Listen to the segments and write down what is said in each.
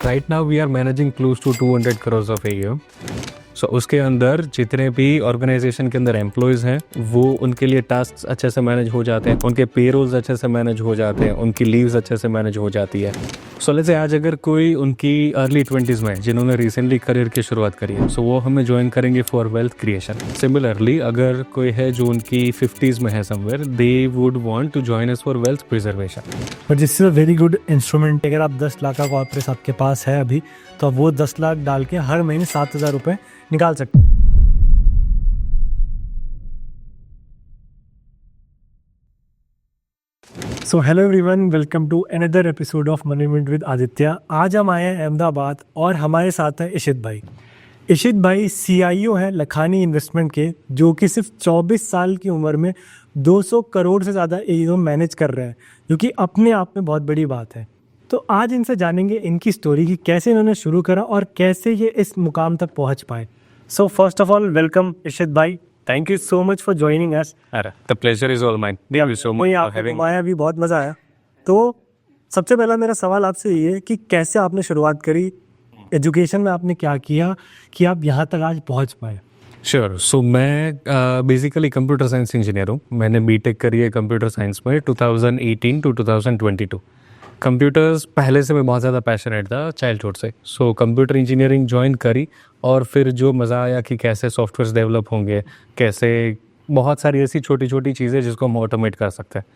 Right now we are managing close to 200 crores of AUM. So उसके अंदर जितने भी ऑर्गेनाइजेशन के अंदर एम्प्लॉयज़ हैं वो उनके लिए टास्क अच्छे से मैनेज हो जाते हैं, उनके पेरोल्स अच्छे से मैनेज हो जाते हैं, उनकी लीव्स अच्छे से मैनेज हो जाती है. सो लेट्स से आज अगर कोई उनकी अर्ली 20s में जिन्होंने रिसेंटली करियर की शुरुआत करी है, सो वो हमें ज्वाइन करेंगे फॉर वेल्थ क्रिएशन. सिमिलरली अगर कोई है जो उनकी 50s में है somewhere, they would want to join us for wealth preservation. But this is a very good instrument. अगर आप 10 लाख का कॉर्पोरेट आपके पास है अभी, तो आप वो 10 लाख डाल के हर महीने 7,000 रुपये निकाल सकते. So hello everyone, welcome to another episode of money minute with Aditya. आज हम आए हैं अहमदाबाद और हमारे साथ हैं इशित भाई. इशित भाई CIO हैं लखानी इन्वेस्टमेंट के, जो कि सिर्फ 24 साल की उम्र में 200 करोड़ से ज़्यादा AUM मैनेज कर रहे हैं, जो कि अपने आप में बहुत बड़ी बात है. तो आज इनसे जानेंगे इनकी स्टोरी की कैसे इन्होंने शुरू करा और कैसे ये इस मुकाम तक पहुंच पाए. So first of all welcome Ishit भाई. Thank you so much for joining us. The pleasure is all mine. Thank you so much for having. घुमाया भी बहुत मज़ा आया. तो सबसे पहला मेरा सवाल आपसे ये है कि कैसे आपने शुरुआत करी, एजुकेशन में आपने क्या किया कि आप यहाँ तक आज पहुँच पाए. श्योर. सो मैं बेसिकली कंप्यूटर साइंस इंजीनियर हूँ. मैंने बीटेक करी है कंप्यूटर साइंस में 2018 to 2022. कंप्यूटर्स पहले से मैं बहुत ज़्यादा पैशनेट था चाइल्डहुड से. सो कंप्यूटर इंजीनियरिंग ज्वाइन करी और फिर जो मज़ा आया कि कैसे सॉफ्टवेयर डेवलप होंगे, कैसे बहुत सारी ऐसी छोटी छोटी चीज़ें जिसको हम ऑटोमेट कर सकते हैं.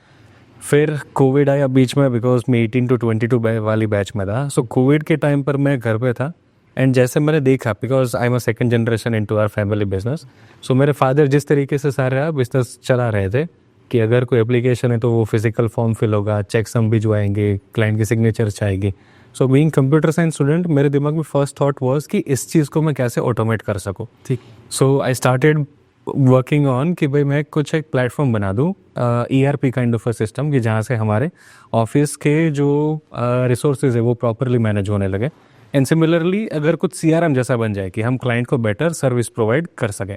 फिर कोविड आया बीच में, बिकॉज मैं 18 to 22 वाली बैच में था. सो कोविड के टाइम पर मैं घर पे था एंड जैसे मैंने देखा, because I am a second generation into our family business. So मेरे फादर जिस तरीके से सारा बिजनेस चला रहे थे कि अगर कोई एप्लीकेशन है तो वो फिजिकल फॉर्म फिल होगा, चेक्स हम भिजवाएंगे, क्लाइंट की सिग्नेचर चाहिए. So being computer science student, मेरे दिमाग में फर्स्ट थॉट वाज कि इस चीज़ को मैं कैसे ऑटोमेट कर सकूँ. ठीक. सो आई स्टार्टेड वर्किंग ऑन कि भाई मैं कुछ एक प्लेटफॉर्म बना दूँ, ERP kind of a system, कि जहाँ से हमारे ऑफिस के जो रिसोर्सेज है वो प्रॉपरली मैनेज होने लगे. एंड सिमिलरली अगर कुछ CRM जैसा बन जाए कि हम क्लाइंट को बेटर सर्विस प्रोवाइड कर सकें.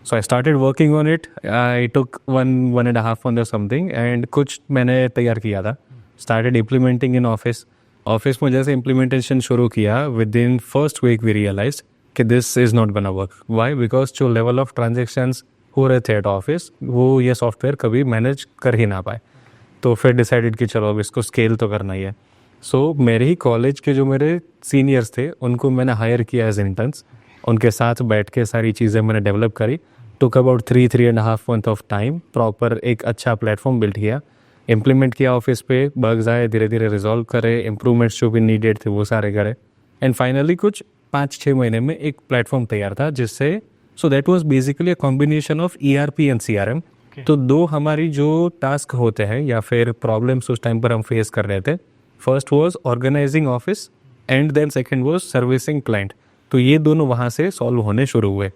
So I started working on it. I took one and a half month or something, and कुछ मैंने तैयार किया था. Started implementing in office. Office में जैसे implementation शुरू किया, within first week we realized कि this is not gonna work. Why? Because जो level of transactions हो रहे थे at office, वो ये software कभी manage कर ही ना पाए. तो फिर decided कि चलो अब इसको scale तो करना ही है. So मेरे ही college के जो मेरे seniors थे, उनको मैंने hire किया as interns. उनके साथ बैठ के सारी चीज़ें मैंने डेवलप करी. Took about 3.5 month of time. Proper एक अच्छा प्लेटफॉर्म बिल्ड किया, इम्प्लीमेंट किया ऑफिस पे. बग्स आए, धीरे धीरे रिजॉल्व करे, इम्प्रूवमेंट्स जो भी नीडेड थे वो सारे करे. एंड फाइनली कुछ 5-6 महीने में एक प्लेटफॉर्म तैयार था जिससे, सो that was basically a combination of ERP and CRM. तो दो हमारी जो टास्क होते हैं या फिर प्रॉब्लम्स उस टाइम पर हम फेस कर रहे थे, first was organising office and then second was servicing client. तो ये दोनों वहाँ से सॉल्व होने शुरू हुए.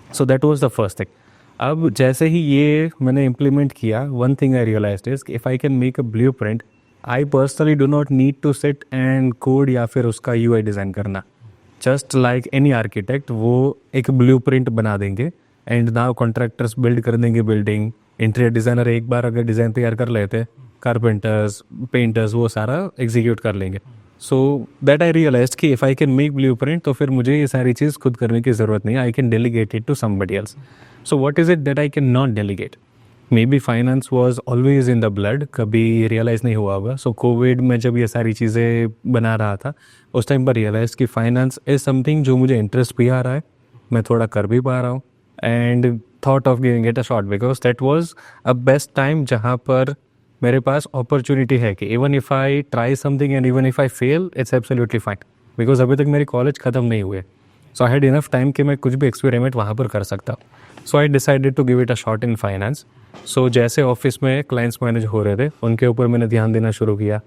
So that was the first thing. अब जैसे ही ये मैंने इम्प्लीमेंट किया, one thing I realised is if I can make a blueprint, I personally do not need to sit and code या फिर उसका UI डिज़ाइन करना. जस्ट लाइक एनी आर्किटेक्ट, वो एक ब्लूप्रिंट बना देंगे एंड नाउ कॉन्ट्रैक्टर्स बिल्ड कर देंगे बिल्डिंग. इंटीरियर डिज़ाइनर एक बार अगर डिज़ाइन तैयार कर लेते, कारपेंटर्स, पेंटर्स वो सारा एग्जीक्यूट कर लेंगे. सो दैट आई रियलाइज कि if I can make blueprint तो फिर मुझे ये सारी चीज़ खुद करने की ज़रूरत नहीं है. I can delegate it to somebody else. So what is it that I can not delegate? Maybe finance was always in the blood, कभी रियलाइज़ नहीं हुआ होगा. सो कोविड में जब ये सारी चीज़ें बना रहा था, उस टाइम पर रियलाइज़ कि फाइनेंस इज़ समथिंग जो मुझे इंटरेस्ट भी आ रहा है, मैं थोड़ा कर भी पा रहा हूँ. And thought of giving it a shot, because that was a best time जहाँ पर मेरे पास अपॉर्चुनिटी है कि even if I try something and even if I fail, it's absolutely fine, because अभी तक मेरी कॉलेज ख़त्म नहीं हुए. सो आई हैड इनफ टाइम कि मैं कुछ भी एक्सपेरिमेंट वहाँ पर कर सकता हूँ. So I decided to give it a shot in finance. So जैसे ऑफिस में क्लाइंट्स मैनेज हो रहे थे, उनके ऊपर मैंने ध्यान देना शुरू किया.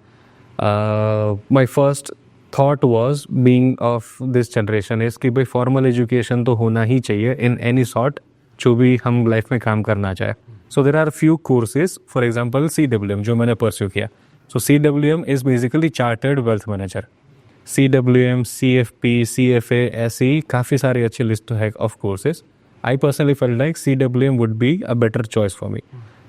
My first thought was being of this generation is कि भाई फॉर्मल एजुकेशन तो होना ही चाहिए इन एनी सॉर्ट, जो भी हम लाइफ में काम करना चाहे. So there are few courses, for example CWM जो मैंने pursue किया. So CWM is basically Chartered Wealth Manager. CWM, CFP, CFA, ऐसी काफ़ी सारी अच्छी लिस्ट है of courses. I personally felt like CWM would be a better choice for me.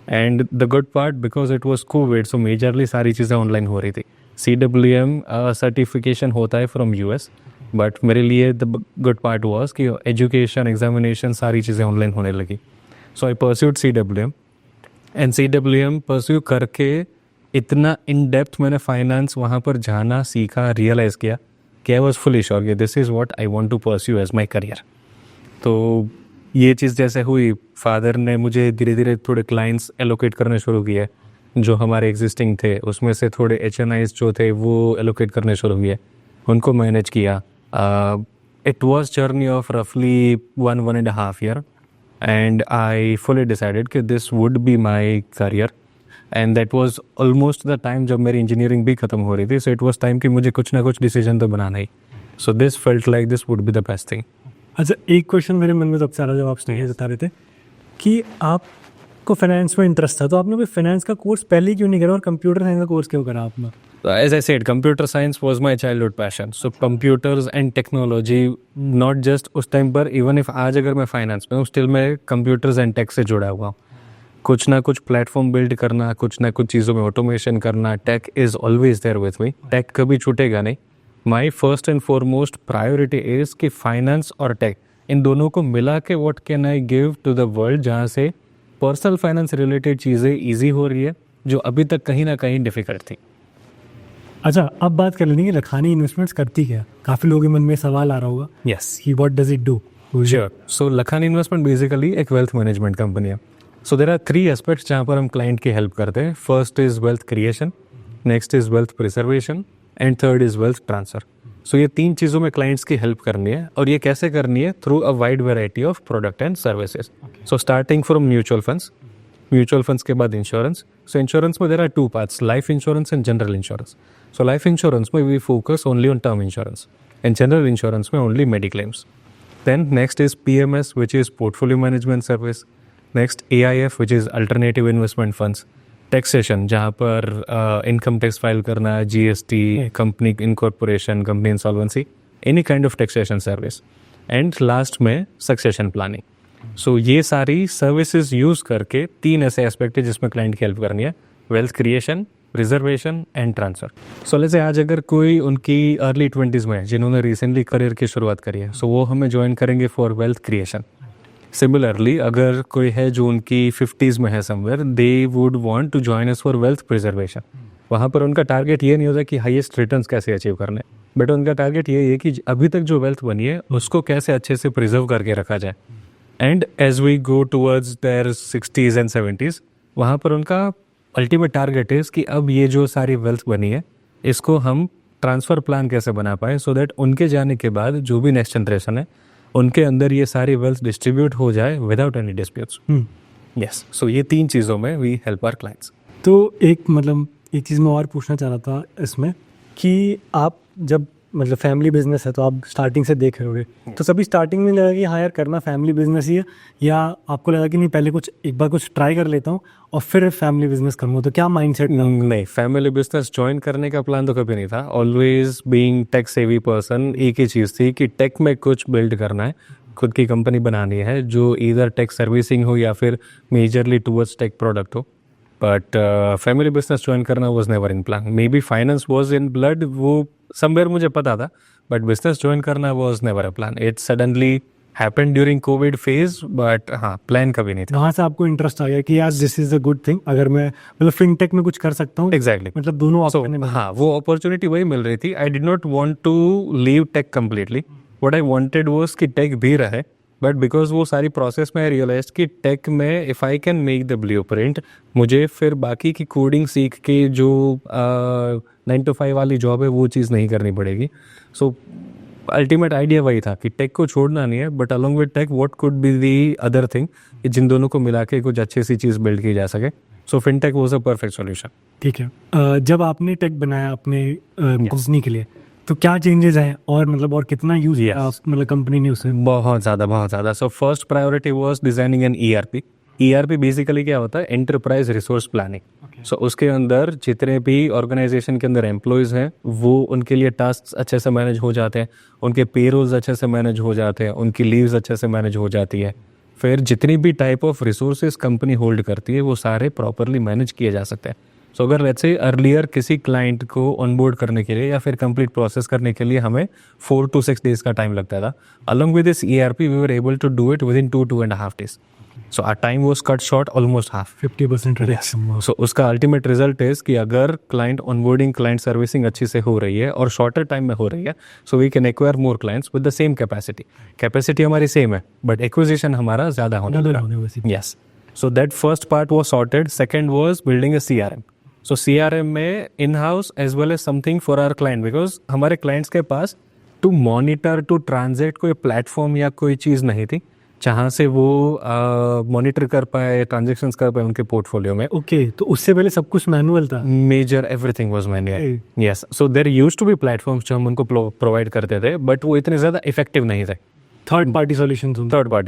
And the good part, because it was COVID, so majorly सारी चीज़ें online हो रही थी. CWM सर्टिफिकेशन होता है फ्रॉम US, बट मेरे लिए द गुड पार्ट वाज कि एजुकेशन, एग्जामिनेशन, सारी चीज़ें ऑनलाइन होने लगी. So I pursued CWM, and CWM pursue करके इतना इन डेप्थ मैंने फाइनेंस वहाँ पर जाना, सीखा, रियलाइज़ किया कि आई वॉज फुली श्योर कि this is what I want to pursue as my career. तो ये चीज़ जैसे हुई, फादर ने मुझे धीरे धीरे थोड़े क्लाइंट्स एलोकेट करने शुरू किए जो हमारे एग्जिस्टिंग थे, उसमें से थोड़े HNIs जो थे वो एलोकेट करने शुरू किए, उनको मैनेज किया. इट वॉज जर्नी ऑफ रफली 1.5 year, and I fully decided कि this would be my career, and that was almost the time जब मेरी इंजीनियरिंग भी ख़त्म हो रही थी. So it was time कि मुझे कुछ ना कुछ डिसीजन तो बनाना ही. So this felt like this would be the best thing. अच्छा, एक क्वेश्चन मेरे मन में तब से आ रहा जब आप स्नेह बता रहे थे कि आपको फाइनेंस में इंटरेस्ट था, तो आपने कोई फाइनेंस का कोर्स पहले क्यों नहीं करा और कंप्यूटर साइंस का कोर्स क्यों करा आपने? As I said, computer science was my childhood passion. So computers and technology, not just उस टाइम पर, even if आज अगर मैं फाइनेंस में हूँ, स्टिल मैं computers and tech से जुड़ा हुआ हूँ. कुछ ना कुछ प्लेटफॉर्म बिल्ड करना, कुछ ना कुछ चीज़ों में ऑटोमेशन करना, tech is always there with me. Tech कभी छूटेगा नहीं. My first and foremost priority is कि फाइनेंस और टेक, इन दोनों को मिला के what can I give to the world, जहाँ से पर्सनल फाइनेंस रिलेटेड चीज़ें ईजी हो रही है जो अभी तक कहीं ना कहीं डिफ़िकल्ट थी. अच्छा, अब बात कर लेंगे लखानी इन्वेस्टमेंट्स करती क्या? काफ़ी लोगों के मन में सवाल आ रहा होगा. यस, कि what does it do? Sure. So Lakhani investment basically एक वेल्थ मैनेजमेंट कंपनी है. सो देर आर 3 एस्पेक्ट्स जहाँ पर हम क्लाइंट की हेल्प करते हैं. First is wealth creation, next is wealth preservation, and third is wealth transfer. So ये 3 चीज़ों में क्लाइंट्स की हेल्प करनी है, और ये कैसे करनी है? Through a wide variety of product and services. So starting from mutual funds के बाद इंश्योरेंस. सो इंश्योरेंस में there are 2 parts, life insurance and general insurance. So life insurance में we focus only on term insurance, and general insurance में only mediclaims. Then next is PMS, which is portfolio management service. Next AIF, which is alternative investment funds. Taxation, जहाँ पर income tax file करना, GST, company incorporation, company insolvency, any kind of taxation service. And last में succession planning. So ये सारी services use करके 3 ऐसे aspect है जिसमें client की help करनी है. Wealth creation, reservation and transfer. So let's say आज अगर कोई उनकी अर्ली 20s में है जिन्होंने रिसेंटली करियर की शुरुआत करी है, सो वो हमें ज्वाइन करेंगे फॉर वेल्थ क्रिएशन. सिमिलरली अगर कोई है जो उनकी 50s में है somewhere, they would want to join us for wealth preservation. वहाँ पर उनका टारगेट ये नहीं होता कि हाईएस्ट रिटर्न्स कैसे अचीव करने, बट उनका टारगेट ये है कि अभी तक जो वेल्थ बनी है उसको कैसे अच्छे से प्रिजर्व करके रखा जाए. And as we go towards their 60s and 70s, वहाँ पर उनका अल्टीमेट टारगेट इज़ कि अब ये जो सारी वेल्थ बनी है इसको हम ट्रांसफ़र प्लान कैसे बना पाए, सो दैट उनके जाने के बाद जो भी नेक्स्ट जनरेशन है उनके अंदर ये सारी वेल्थ डिस्ट्रीब्यूट हो जाए without any disputes. Yes, so ये 3 चीज़ों में वी हेल्प आवर क्लाइंट्स. तो एक चीज़ मैं और पूछना चाह रहा था इसमें कि आप जब फैमिली बिजनेस है तो आप स्टार्टिंग से देख रहे होगे, तो सभी स्टार्टिंग में लगा कि हाँ यार करना फैमिली बिजनेस ही है, या आपको लगा कि नहीं पहले एक बार कुछ ट्राई कर लेता हूँ और फिर फैमिली बिजनेस करूँगा? तो क्या माइंडसेट? नहीं, फैमिली बिजनेस ज्वाइन करने का प्लान तो कभी नहीं था. Always being tech savvy person, एक ही चीज़ थी कि टेक में कुछ बिल्ड करना है, खुद की कंपनी बनानी है जो इधर टेक सर्विसिंग हो या फिर मेजरली टूवर्ड्स टेक प्रोडक्ट हो. बट फैमिली बिजनेस ज्वाइन करना was never in plan. May be finance was in blood, वो समवेयर मुझे पता था, बट बिजनेस ज्वाइन करना was never a plan. It suddenly happened during Covid phase, but हाँ, plan कभी नहीं था. वहाँ से आपको इंटरेस्ट आ गया कि यार this is a good thing, अगर मैं फिनटेक में कुछ कर सकता हूँ. एग्जैक्टली, दोनों हाँ, वो अपॉर्चुनिटी वही मिल रही थी. I did not want to leave tech completely. What I wanted was कि टेक भी रहे, बट बिकॉज वो सारी प्रोसेस में आई रियलाइज कि टेक में if I can make the blueprint, मुझे फिर बाकी की कोडिंग सीख के जो 9 to 5 वाली जॉब है वो चीज़ नहीं करनी पड़ेगी. सो अल्टीमेट आइडिया वही था कि टेक को छोड़ना नहीं है, but along with tech what could be the other thing, जिन दोनों को मिला के कुछ अच्छी सी चीज़ बिल्ड की जा सके. So fintech was a perfect solution. ठीक है. जब आपने टेक बनाया अपने कंपनी के लिए, तो क्या चेंजेस हैं और कितना यूज कंपनी ने उसे? बहुत ज़्यादा. So first priority was designing an ERP. ERP basically क्या होता है? Enterprise resource planning. सो उसके अंदर जितने भी ऑर्गेनाइजेशन के अंदर एम्प्लॉयज़ हैं वो उनके लिए टास्क अच्छे से मैनेज हो जाते हैं, उनके पेरोल्स अच्छे से मैनेज हो जाते हैं, उनकी लीव्स अच्छे से मैनेज हो जाती है. फिर जितनी भी type of resources company hold करती है वो सारे प्रॉपरली मैनेज किए जा सकते हैं. सो अगर लेट्स से अर्लियर किसी क्लाइंट को ऑनबोर्ड करने के लिए या फिर कंप्लीट प्रोसेस करने के लिए हमें 4 to 6 days का टाइम लगता था, along with this ERP we were able to do it within 2.5 days. So our time was cut short almost half. 50% reduction. So उसका अल्टीमेट रिजल्ट इज कि अगर क्लाइंट ऑनबोर्डिंग, क्लाइंट सर्विसिंग अच्छी से हो रही है और शॉर्टर टाइम में हो रही है, so we can acquire more clients with the same capacity हमारी सेम है बट एक्विजिशन हमारा ज़्यादा होने लगा. Yes, so that first part was sorted. Second was building a CRM. So CRM में in house as well as something for our client, because हमारे clients के पास टू मॉनिटर, टू ट्रांजेक्ट कोई platform या कोई चीज़ नहीं थी जहाँ से वो मॉनिटर कर पाए, ट्रांजेक्शन्स कर पाए उनके पोर्टफोलियो में. ओके, तो उससे पहले सब कुछ मैनुअल था. Major everything was manual. Yes, so there used to be platforms जो हम उनको प्रोवाइड करते थे बट वो इतने ज़्यादा इफेक्टिव नहीं थे. Third party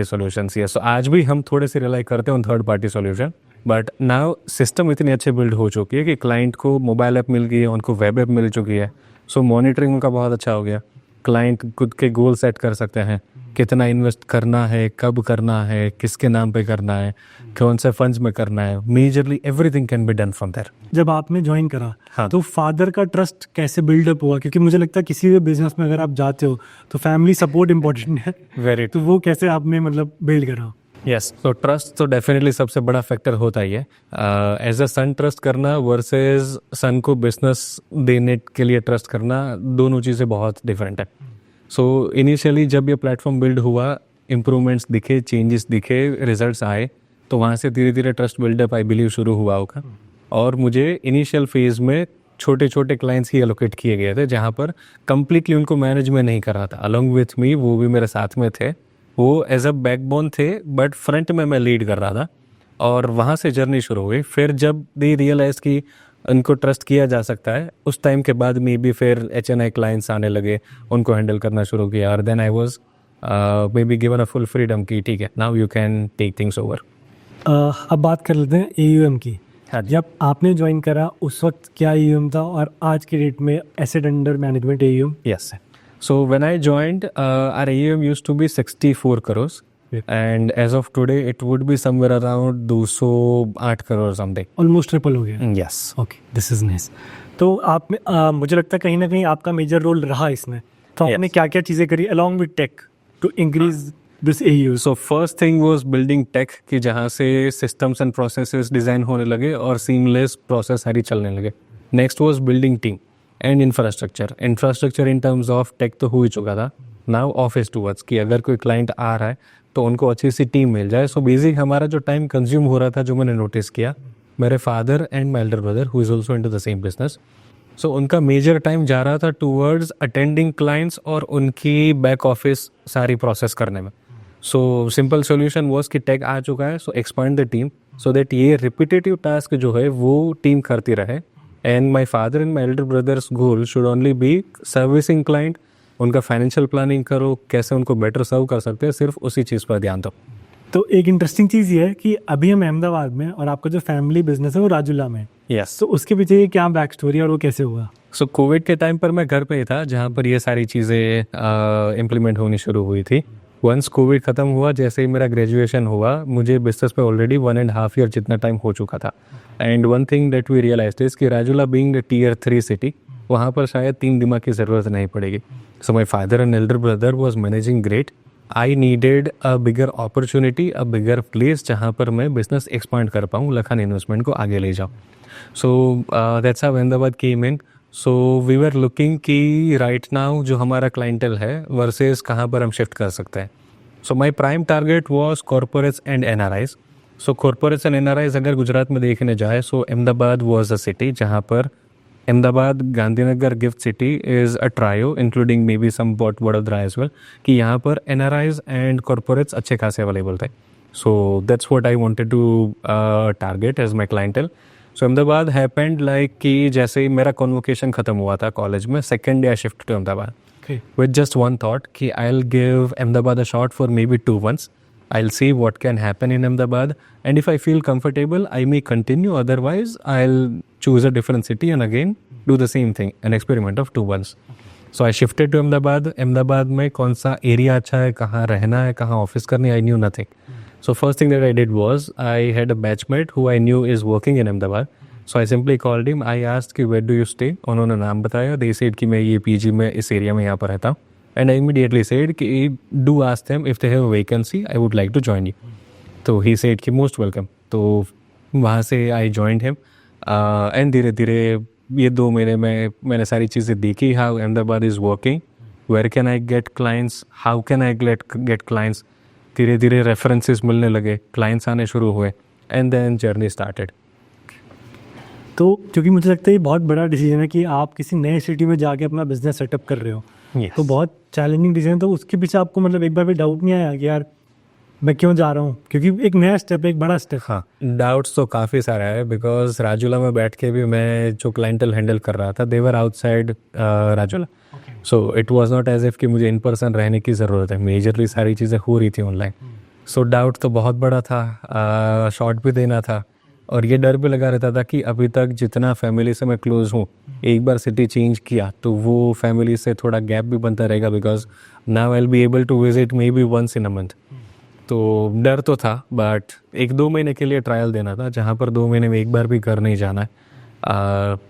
solutions. यस, आज भी हम थोड़े से रिलाई करते हैं third party solution, but now system इतनी अच्छे बिल्ड हो चुकी है कि क्लाइंट को मोबाइल ऐप मिल गई है, उनको वेब ऐप मिल चुकी है. सो मॉनिटरिंग उनका बहुत अच्छा हो गया. क्लाइंट खुद के गोल सेट कर सकते हैं, कितना इन्वेस्ट करना है, कब करना है, किसके नाम पे करना है, कौन से फंड्स में करना है. Majorly everything can be done from there. जब आपने ज्वाइन करा, हाँ, तो फादर का ट्रस्ट कैसे बिल्डअप हुआ? क्योंकि मुझे लगता है किसी भी बिजनेस में अगर आप जाते हो तो फैमिली सपोर्ट इम्पोर्टेंट है. वेरी. तो वो कैसे आपने मतलब बिल्ड करा? यस, तो ट्रस्ट तो डेफिनेटली सबसे बड़ा फैक्टर होता ही है. एज अ सन ट्रस्ट करना वर्सेस सन को बिजनेस देने के लिए ट्रस्ट करना, दोनों चीज़ें बहुत डिफरेंट है. सो इनिशियली जब ये प्लेटफॉर्म बिल्ड हुआ, इम्प्रूवमेंट्स दिखे, चेंजेस दिखे, रिजल्ट्स आए, तो वहाँ से धीरे धीरे ट्रस्ट बिल्डअप आई बिलीव शुरू हुआ होगा. और मुझे इनिशियल फेज़ में छोटे छोटे क्लाइंट्स ही एलोकेट किए गए थे जहाँ पर कंप्लीटली उनको मैनेज में नहीं कर रहा था. अलॉन्ग विथ मी वो भी मेरे साथ में थे, वो एज अ बैकबोन थे बट फ्रंट में मैं लीड कर रहा था. और वहाँ से जर्नी शुरू हो गई. फिर जब दे रियलाइज़ कि उनको ट्रस्ट किया जा सकता है, उस टाइम के बाद में भी फिर HNI क्लाइंट्स आने लगे, उनको हैंडल करना शुरू किया. और then I was maybe given a full freedom की ठीक है, now you can take things over. अब बात कर लेते हैं AUM की. हाँ जी. जब आपने ज्वाइन करा उस वक्त क्या AUM था और आज के डेट में asset under management AUM? Yes. So when I joined, our AUM used to be 64 crores. And as of today, it would be somewhere around 208 crore something. Almost triple हो गया. Yes. Okay, this is nice. तो आप में मुझे लगता है कहीं ना कहीं आपका मेजर रोल रहा इसमें. तो आपने Yes. क्या क्या चीज़ें करी along with tech to increase this AUM? So first thing was building tech कि जहाँ से systems and processes डिज़ाइन होने लगे और seamless process सारी चलने लगे. Next was building team and infrastructure. Infrastructure in terms of tech तो हो ही चुका था. Now office towards कि अगर कोई client आ रहा है तो उनको अच्छी सी टीम मिल जाए. सो बेसिक हमारा जो टाइम कंज्यूम हो रहा था, जो मैंने नोटिस किया, मेरे father and my elder brother who is also into the same business, so उनका मेजर टाइम जा रहा था टूवर्ड्स अटेंडिंग क्लाइंट्स और उनकी बैक ऑफिस सारी प्रोसेस करने में. सो सिंपल सोल्यूशन वॉज कि टेक आ चुका है, so expand the team so that ये रिपीटेटिव टास्क जो है वो टीम करती रहे. And my father and my elder brother's goal should only be servicing client. उनका फाइनेंशियल प्लानिंग करो, कैसे उनको बेटर सर्व कर सकते हैं, सिर्फ उसी चीज़ पर ध्यान दो. तो एक इंटरेस्टिंग चीज़ ये है कि अभी हम अहमदाबाद में और आपका जो फैमिली बिजनेस है वो राजूला में. यस. तो उसके पीछे ये क्या बैक स्टोरी और वो कैसे हुआ? सो कोविड के टाइम पर मैं घर पे ही था जहाँ पर ये सारी चीज़ें इम्प्लीमेंट होनी शुरू हुई थी. वंस कोविड ख़त्म हुआ, जैसे ही मेरा ग्रेजुएशन हुआ, मुझे बिजनेस पे ऑलरेडी 1.5 ईयर जितना टाइम हो चुका था. And one thing that we realised is कि Rajula being the Tier 3 city, वहाँ पर शायद 3 दिमाग की ज़रूरत नहीं पड़ेगी. So my father and elder brother was managing great. I needed a bigger opportunity, a bigger place जहाँ पर मैं बिजनेस एक्सपांड कर पाऊँ, लखान इन्वेस्टमेंट को आगे ले जाऊँ. So that's how Ahmedabad came in. So we were looking कि राइट नाउ जो हमारा क्लाइंटल है वर्सेस कहाँ पर हम शिफ्ट कर सकते हैं. So my prime target was corporates and NRIs. सो कॉर्पोरेट्स एंड NRIs अगर गुजरात में देखने जाए, so Ahmedabad was a city जहाँ पर Ahmedabad, Gandhinagar, GIFT city is a trio including may be some but Vadodara as well, कि यहाँ पर NRIs एंड कॉर्पोरेट्स अच्छे खासे अवेलेबल थे. So that's what I wanted to target as my clientele. So Ahmedabad happened like कि जैसे ही मेरा कॉन्वोकेशन ख़त्म हुआ था कॉलेज में, second day I shift to Ahmedabad with just one thought कि I'll give Ahmedabad a shot for maybe 2 months. I'll see what can happen in Ahmedabad, and if I feel comfortable, I may continue. Otherwise, I'll choose a different city and again do the same thing, an experiment of 2 months. So I shifted to Ahmedabad. Ahmedabad में कौन सा area अच्छा है, कहाँ रहना है, कहाँ office करनी, I knew nothing. So first thing that I did was I had a batchmate who I knew is working in Ahmedabad. So I simply called him, I asked कि वेयर डू यू स्टे, उन्होंने नाम बताया, they said कि मैं ये PG में इस area में यहाँ पर रहता हूँ, एंड आई इमीडिएटली सेड कि do ask them if they have vacancy, I would like to join you. तो ही सेड कि मोस्ट वेलकम। तो वहाँ से आई जॉइंड हिम एंड धीरे धीरे ये 2 महीने में मैंने सारी चीज़ें देखी, how Ahmedabad is working, where can I get clients, how can I get clients. धीरे धीरे रेफरेंसेस मिलने लगे, क्लाइंट्स आने शुरू हुए, एंड देन जर्नी स्टार्टेड। तो क्योंकि मुझे लगता है ये बहुत बड़ा डिसीजन है कि आप किसी नए सिटी में जाके अपना बिजनेस सेटअप कर रहे हो। Yes. तो बहुत चैलेंजिंग डिसीजन, तो उसके पीछे आपको मतलब एक बार भी डाउट नहीं आया कि यार मैं क्यों जा रहा हूँ, क्योंकि एक नया स्टेप, एक बड़ा स्टेप। हाँ, डाउट्स तो काफ़ी सारा है, बिकॉज राजूला में बैठ के भी मैं जो क्लाइंटल हैंडल कर रहा था, देवर outside Rajula, so it was not as if कि मुझे इन पर्सन रहने की ज़रूरत है, मेजरली सारी चीज़ें हो रही थी ऑनलाइन। सो डाउट तो बहुत बड़ा था, शॉर्ट भी देना था, और ये डर भी लगा रहता था कि अभी तक जितना फैमिली से मैं क्लोज हूँ, एक बार सिटी चेंज किया तो वो फैमिली से थोड़ा गैप भी बनता रहेगा, because now I will be able to visit maybe once in a month. तो डर तो था, बट 1-2 महीने के लिए ट्रायल देना था, जहाँ पर 2 महीने में एक बार भी घर नहीं जाना है।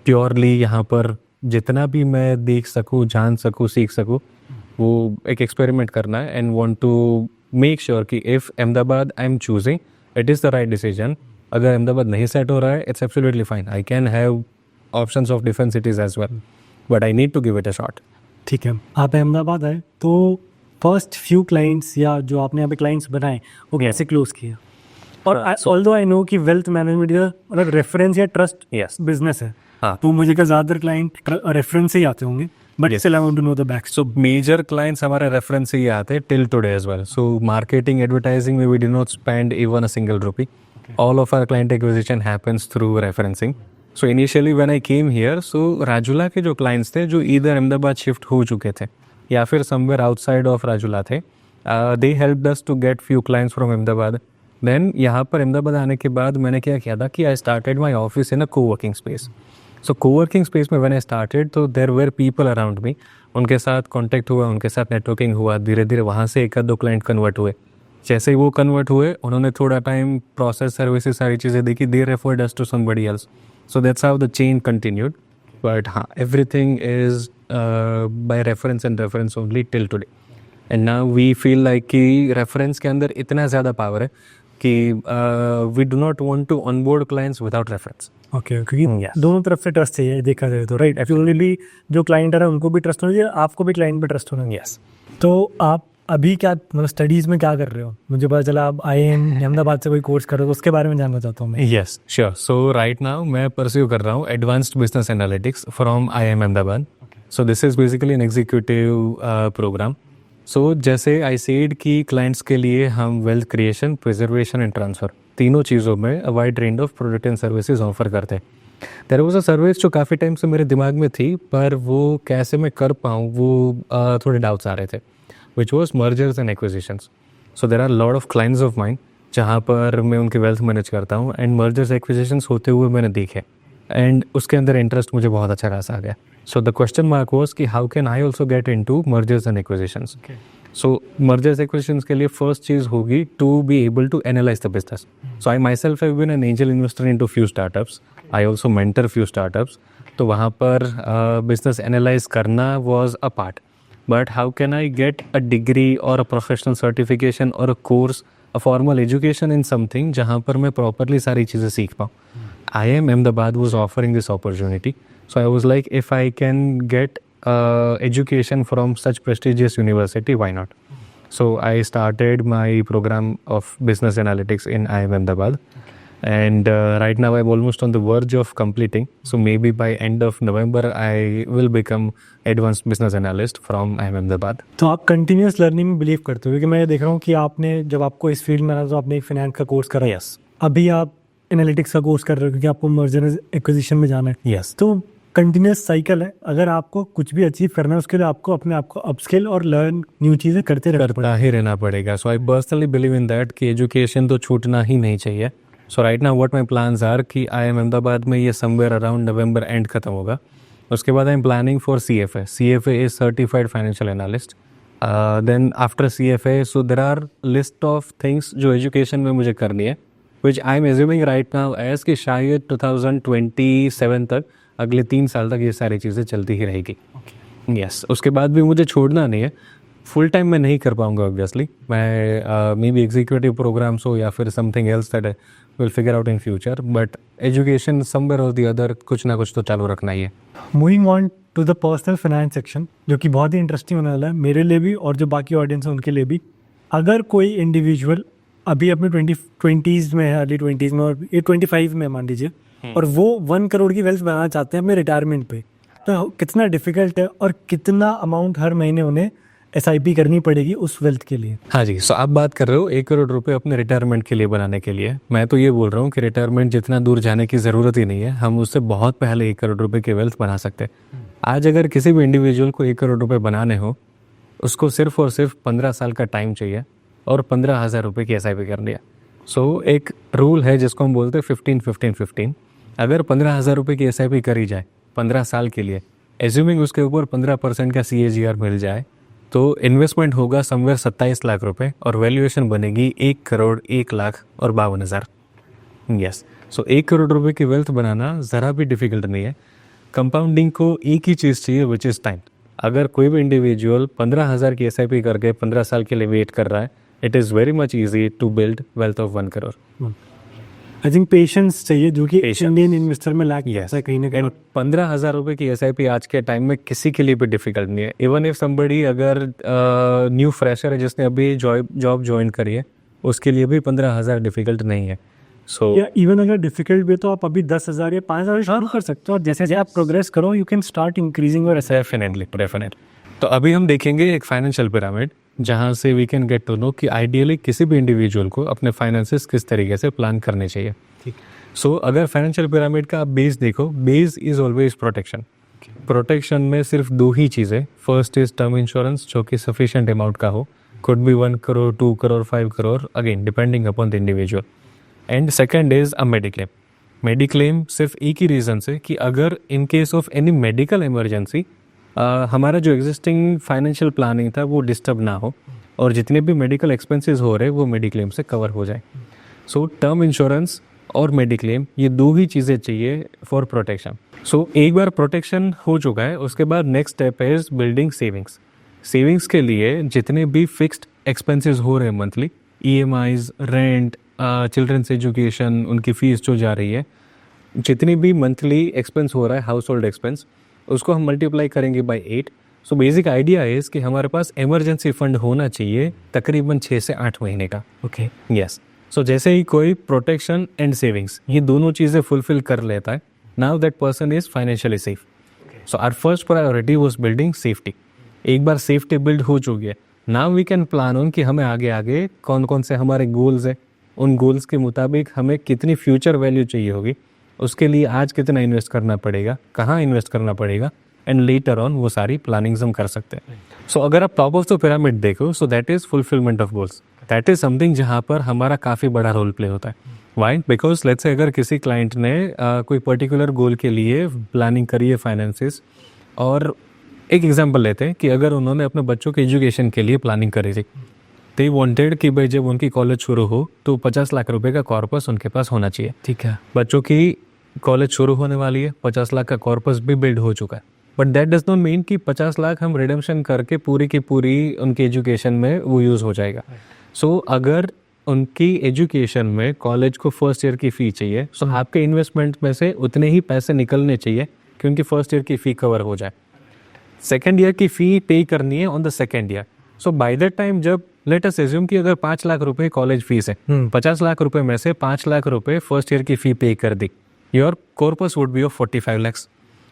प्योरली यहाँ पर जितना भी मैं देख सकूँ, जान सकूँ, सीख सकूँ, वो एक एक्सपेरिमेंट करना है, and want to make sure कि if Ahmedabad I am choosing it is the right decision. अगर अहमदाबाद नहीं सेट हो रहा है, it's absolutely fine, I can have options of different cities as well, but I need to give it a shot. ठीक है, आप अहमदाबाद आए तो फर्स्ट फ्यू क्लाइंट्स या जो आपने यहाँ पे क्लाइंट्स बनाए वो कैसे क्लोज किया? और ऑल्दो आई नो कि वेल्थ मैनेजमेंट मतलब रेफरेंस या ट्रस्ट Yes. बिजनेस है, हाँ। तो मुझे क्या ज़्यादातर क्लाइंट रेफरेंस से ही आते होंगे, but still I want to know the back. So major clients हमारे रेफरेंस से ही आते हैं till today as well. So marketing, advertising में we did not spend even a single rupee. All of our client acquisition happens through referencing. So initially when I came here, so Rajula के जो clients थे, जो इधर Ahmedabad shift हो चुके थे या फिर समवेयर आउटसाइड ऑफ राजूला थे, they helped us to get few clients from Ahmedabad. Then यहाँ पर अहमदाबाद आने के बाद मैंने क्या किया था कि I started my office in a coworking space. So coworking space में व्हेन आई स्टार्टेड, तो there were people around me, उनके साथ कॉन्टैक्ट हुआ, उनके साथ नेटवर्किंग हुआ, धीरे धीरे वहाँ से 1-2 क्लाइंट कन्वर्ट हुए। जैसे ही वो कन्वर्ट हुए, उन्होंने थोड़ा टाइम प्रोसेस, सर्विसेज, सारी चीज़ें देखी, they referred us to somebody else. So that's how the chain continued. But हाँ, everything is by reference and reference only till today. And now we feel like कि reference के अंदर इतना ज़्यादा power है कि we do not want to onboard clients without reference. Okay, क्योंकि दोनों तरफ से ट्रस्ट चाहिए देखा जाए तो, राइट? एक्चुअली जो क्लाइंट है उनको भी ट्रस्ट होना चाहिए, आपको भी क्लाइंट पे ट्रस्ट होना चाहिए। यस। तो आप अभी क्या मतलब स्टडीज़ में क्या कर रहे हो? मुझे पता चला आप IIM अहमदाबाद से कोई कोर्स कर रहे हो, तो उसके बारे में जानना चाहता हूँ मैं। Yes, sure. So right now मैं परस्यू कर रहा हूँ advanced business analytics from IIM Ahmedabad. So this is basically an executive programme. So जैसे आई सेड कि क्लाइंट्स के लिए हम wealth creation, preservation and transfer, तीनों चीज़ों में a wide range of product and services offer करते हैं। देयर वाज अ सर्विस जो काफ़ी टाइम से मेरे दिमाग में थी, पर वो कैसे मैं कर पाऊँ, वो थोड़े डाउट्स आ रहे थे, which was mergers and acquisitions. So there are lot of clients of mine जहाँ पर मैं उनकी वेल्थ मैनेज करता हूँ, एंड मर्जर्स एक्विजिशंस होते हुए मैंने देखे, एंड उसके अंदर इंटरेस्ट मुझे बहुत अच्छा खासा आ गया। So the question mark was कि how can I also get into mergers and acquisitions. So mergers acquisitions के लिए फर्स्ट चीज़ होगी to be able to analyse the business. So I myself have been an angel investor in two few startups, I also mentor few startups. तो वहाँ पर business analyse करना was a part, but how can I get a degree or a professional certification or a course, a formal education in something जहाँ पर मैं properly सारी चीज़ें सीख पाऊँ। IIM Ahmedabad was offering this opportunity, so I was like, if I can get education from such prestigious university, why not? So I started my program of business analytics in IIM Ahmedabad. And right now I'm almost on the verge of completing. So maybe by end of November I will become advanced business analyst from IIM Ahmedabad. तो आप continuous learning में believe करते हो? क्योंकि मैं देख रहा हूँ कि आपने जब आपको इस फील्ड में आना तो आपने एक फाइनेंस का कोर्स करा। Yes. अभी आप एनालिटिक्स का कोर्स कर रहे हो क्योंकि आपको मर्जर एक्विजिशन में जाना है। Yes. तो कंटिन्यूस साइकिल है, अगर आपको कुछ भी अचीव करना है उसके लिए आपको अपने आप को अपस्किल और लर्न न्यू चीज़ें करते रहना पड़ेगा। So I personally believe in that कि एजुकेशन तो छूटना ही नहीं चाहिए। So right now what my plans are कि IIM अहमदाबाद में ये समवेयर अराउंड नवंबर एंड खत्म होगा। उसके बाद I am planning for CFA। CFA is certified financial analyst. Then after CFA, so there are list of things जो education में मुझे करनी है, which I am assuming right now as कि शायद 2027 तक, अगले 3 साल तक ये सारी चीज़ें चलती ही रहेगी। यस, उसके बाद भी मुझे छोड़ना नहीं है। फुल टाइम मैं नहीं कर पाऊंगा ऑब्वियसली, मैं मे बी एग्जीक्यूटिव प्रोग्राम्स हो या फिर something else that I will figure out in future, but education somewhere और दी अदर कुछ ना कुछ तो चालू रखना ही है। Moving on to the personal finance section, जो कि बहुत ही इंटरेस्टिंग होने वाला है मेरे लिए भी और जो बाकी ऑडियंस है उनके लिए भी। अगर कोई इंडिविजुअल अभी अपने 20s में है, अर्ली 20s में और ये 25 में मान लीजिए, और वो 1 करोड़ की वेल्थ बनाना चाहते हैं अपने रिटायरमेंट पे, तो कितना डिफिकल्ट है और कितना अमाउंट हर महीने उन्हें SIP करनी पड़ेगी उस वेल्थ के लिए? हाँ जी, सो आप बात कर रहे हो 1 करोड़ रुपए अपने रिटायरमेंट के लिए बनाने के लिए। मैं तो ये बोल रहा हूँ कि रिटायरमेंट जितना दूर जाने की ज़रूरत ही नहीं है, हम उससे बहुत पहले 1 करोड़ रुपए की वेल्थ बना सकते हैं। आज अगर किसी भी इंडिविजुअल को 1 करोड़ रुपए बनाने हो, उसको सिर्फ और सिर्फ 15 साल का टाइम चाहिए और 15,000 रुपये की SIP करनी है। सो एक रूल है जिसको हम बोलते हैं 15-15-15। अगर 15,000 रुपये की SIP करी जाए 15 साल के लिए, एज्यूमिंग उसके ऊपर 15% का CAGR मिल जाए, तो इन्वेस्टमेंट होगा समवेयर 27 लाख रुपए और वैल्यूएशन बनेगी 1 करोड़ 1 लाख और 52,000। यस, सो 1 करोड़ रुपए की वेल्थ बनाना ज़रा भी डिफिकल्ट नहीं है। कंपाउंडिंग को एक ही चीज़ चाहिए, विच इज़ टाइम। अगर कोई भी इंडिविजुअल 15,000 की SIP करके 15 साल के लिए वेट कर रहा है, it is very much easy to build wealth of 1 crore. I think patience चाहिए, जो कि Patience. इंडियन इन्वेस्टर में लैक है कहीं ना कहीं। 15,000 रुपये की SIP आज के टाइम में किसी के लिए भी डिफिकल्ट नहीं है। इवन इफ समबडी अगर न्यू फ्रेशर है जिसने अभी जॉब ज्वाइन करी है, उसके लिए भी 15,000 डिफिकल्ट नहीं है। सो या इवन अगर डिफिकल्ट भी है तो आप अभी 10,000 या 5,000 शुरू कर सकते हो, और जैसे जैसे आप प्रोग्रेस करो you can start increasing your definitely. तो अभी हम देखेंगे एक फाइनेंशियल पिरामिड, जहाँ से we can get to know कि आइडियली किसी भी इंडिविजुअल को अपने फाइनेंसेस किस तरीके से प्लान करने चाहिए। सो अगर फाइनेंशियल पिरामिड का आप बेस देखो, base is always protection. Protection में सिर्फ 2 ही चीज़ें, फर्स्ट इज टर्म इंश्योरेंस जो कि सफिशिएंट अमाउंट का हो, could be 1 crore 2 crore 5 crore, again depending upon the individual. And second is a mediclaim. Mediclaim सिर्फ एक ही रीज़न से कि अगर in case of any medical emergency हमारा जो एग्जिस्टिंग फाइनेंशियल प्लानिंग था वो डिस्टर्ब ना हो और जितने भी मेडिकल एक्सपेंसेस हो रहे हैं वो मेडिक्लेम से कवर हो जाए। सो टर्म इंश्योरेंस और मेडिक्लेम, ये 2 ही चीज़ें चाहिए फॉर प्रोटेक्शन। सो एक बार प्रोटेक्शन हो चुका है, उसके बाद next step is building savings. Savings के लिए जितने भी फिक्स्ड एक्सपेंसेस हो रहे हैं monthly, EMIs, rent, children's education, उनकी फ़ीस जो जा रही है, जितनी भी मंथली एक्सपेंस हो रहा है हाउस होल्ड एक्सपेंस, उसको हम मल्टीप्लाई करेंगे by 8। So basic idea is कि हमारे पास इमरजेंसी फंड होना चाहिए तकरीबन 6 से 8 महीने का। ओके, यस, सो जैसे ही कोई प्रोटेक्शन एंड सेविंग्स ये दोनों चीज़ें फुलफिल कर लेता है, now that person is financially safe. So our first priority was building safety. एक बार सेफ्टी बिल्ड हो चुकी है, now we can plan on कि हमें आगे आगे कौन कौन से हमारे गोल्स हैं, उन गोल्स के मुताबिक हमें कितनी फ्यूचर वैल्यू चाहिए होगी, उसके लिए आज कितना इन्वेस्ट करना पड़ेगा, कहाँ इन्वेस्ट करना पड़ेगा, एंड लेटर ऑन वो सारी प्लानिंग्स हम कर सकते हैं। सो अगर आप टॉप ऑफ द पिरामिड देखो, so that is fulfilment of goals. That is something जहाँ पर हमारा काफ़ी बड़ा रोल प्ले होता है। वाई? बिकॉज लेट्स से अगर किसी क्लाइंट ने कोई पर्टिकुलर गोल के लिए प्लानिंग करी है फाइनेंसिस, और एक एग्जांपल लेते हैं कि अगर उन्होंने अपने बच्चों के एजुकेशन के लिए प्लानिंग करी थी, दे वांटेड कि भाई जब उनकी कॉलेज शुरू हो तो 50 लाख रुपए का कॉर्पस उनके पास होना चाहिए। ठीक है, बच्चों की कॉलेज शुरू होने वाली है, 50 लाख का कॉर्पस भी बिल्ड हो चुका है, but that does not mean कि 50 लाख हम रिडेम्पशन करके पूरी की पूरी उनकी एजुकेशन में वो यूज़ हो जाएगा। सो अगर उनकी एजुकेशन में कॉलेज को फर्स्ट ईयर की फ़ी चाहिए, सो आपके इन्वेस्टमेंट में से उतने ही पैसे निकलने चाहिए कि उनकी फर्स्ट ईयर की फ़ी कवर हो जाए। सेकेंड ईयर की फ़ी पे करनी है on the second year. So by that time जब लेट अस एज्यूम कि अगर 5 लाख रुपए कॉलेज फीस है, 50 लाख रुपए में से 5 लाख रुपए फर्स्ट ईयर की फ़ी पे कर दी, your corpus would be of 45 lakhs,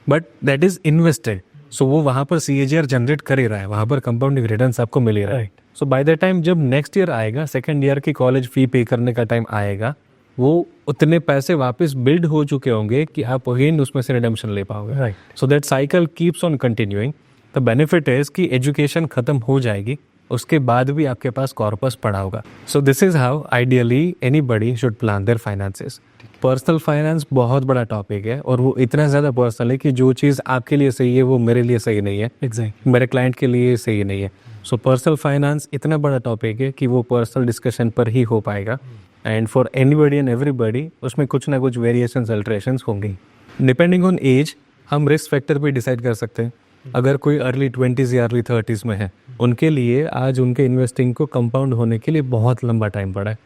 but that is invested. सो वो वहाँ पर CAGR जनरेट कर ही रहा है, वहाँ पर कंपाउंडिंग रिटर्न्स आपको मिल ही रहा है। सो बाय द टाइम जब नेक्स्ट ईयर आएगा, सेकेंड ईयर की कॉलेज फी पे करने का टाइम आएगा, वो उतने पैसे वापस बिल्ड हो चुके होंगे कि आप अगेन उसमें से रिडेम्पशन ले पाओगे। So that cycle keeps on continuing. The benefit is कि एजुकेशन खत्म हो जाएगी, उसके बाद भी आपके पास कॉर्पस पड़ा होगा। So this is how ideally anybody should plan their finances. Personal finance बहुत बड़ा टॉपिक है और वो इतना ज़्यादा पर्सनल है कि जो चीज़ आपके लिए सही है वो मेरे लिए सही नहीं है, एग्जैक्टली मेरे क्लाइंट के लिए सही नहीं है। सो पर्सनल फाइनेंस इतना बड़ा टॉपिक है कि वो पर्सनल डिस्कशन पर ही हो पाएगा। And for anybody and everybody उसमें कुछ ना कुछ वेरिएशंस अल्ट्रेशंस होंगी। डिपेंडिंग ऑन एज हम रिस्क फैक्टर भी डिसाइड कर सकते हैं। अगर कोई अर्ली 20s या अर्ली 30s में है, उनके लिए आज उनके इन्वेस्टिंग को कंपाउंड होने के लिए बहुत लंबा टाइम पड़ा है।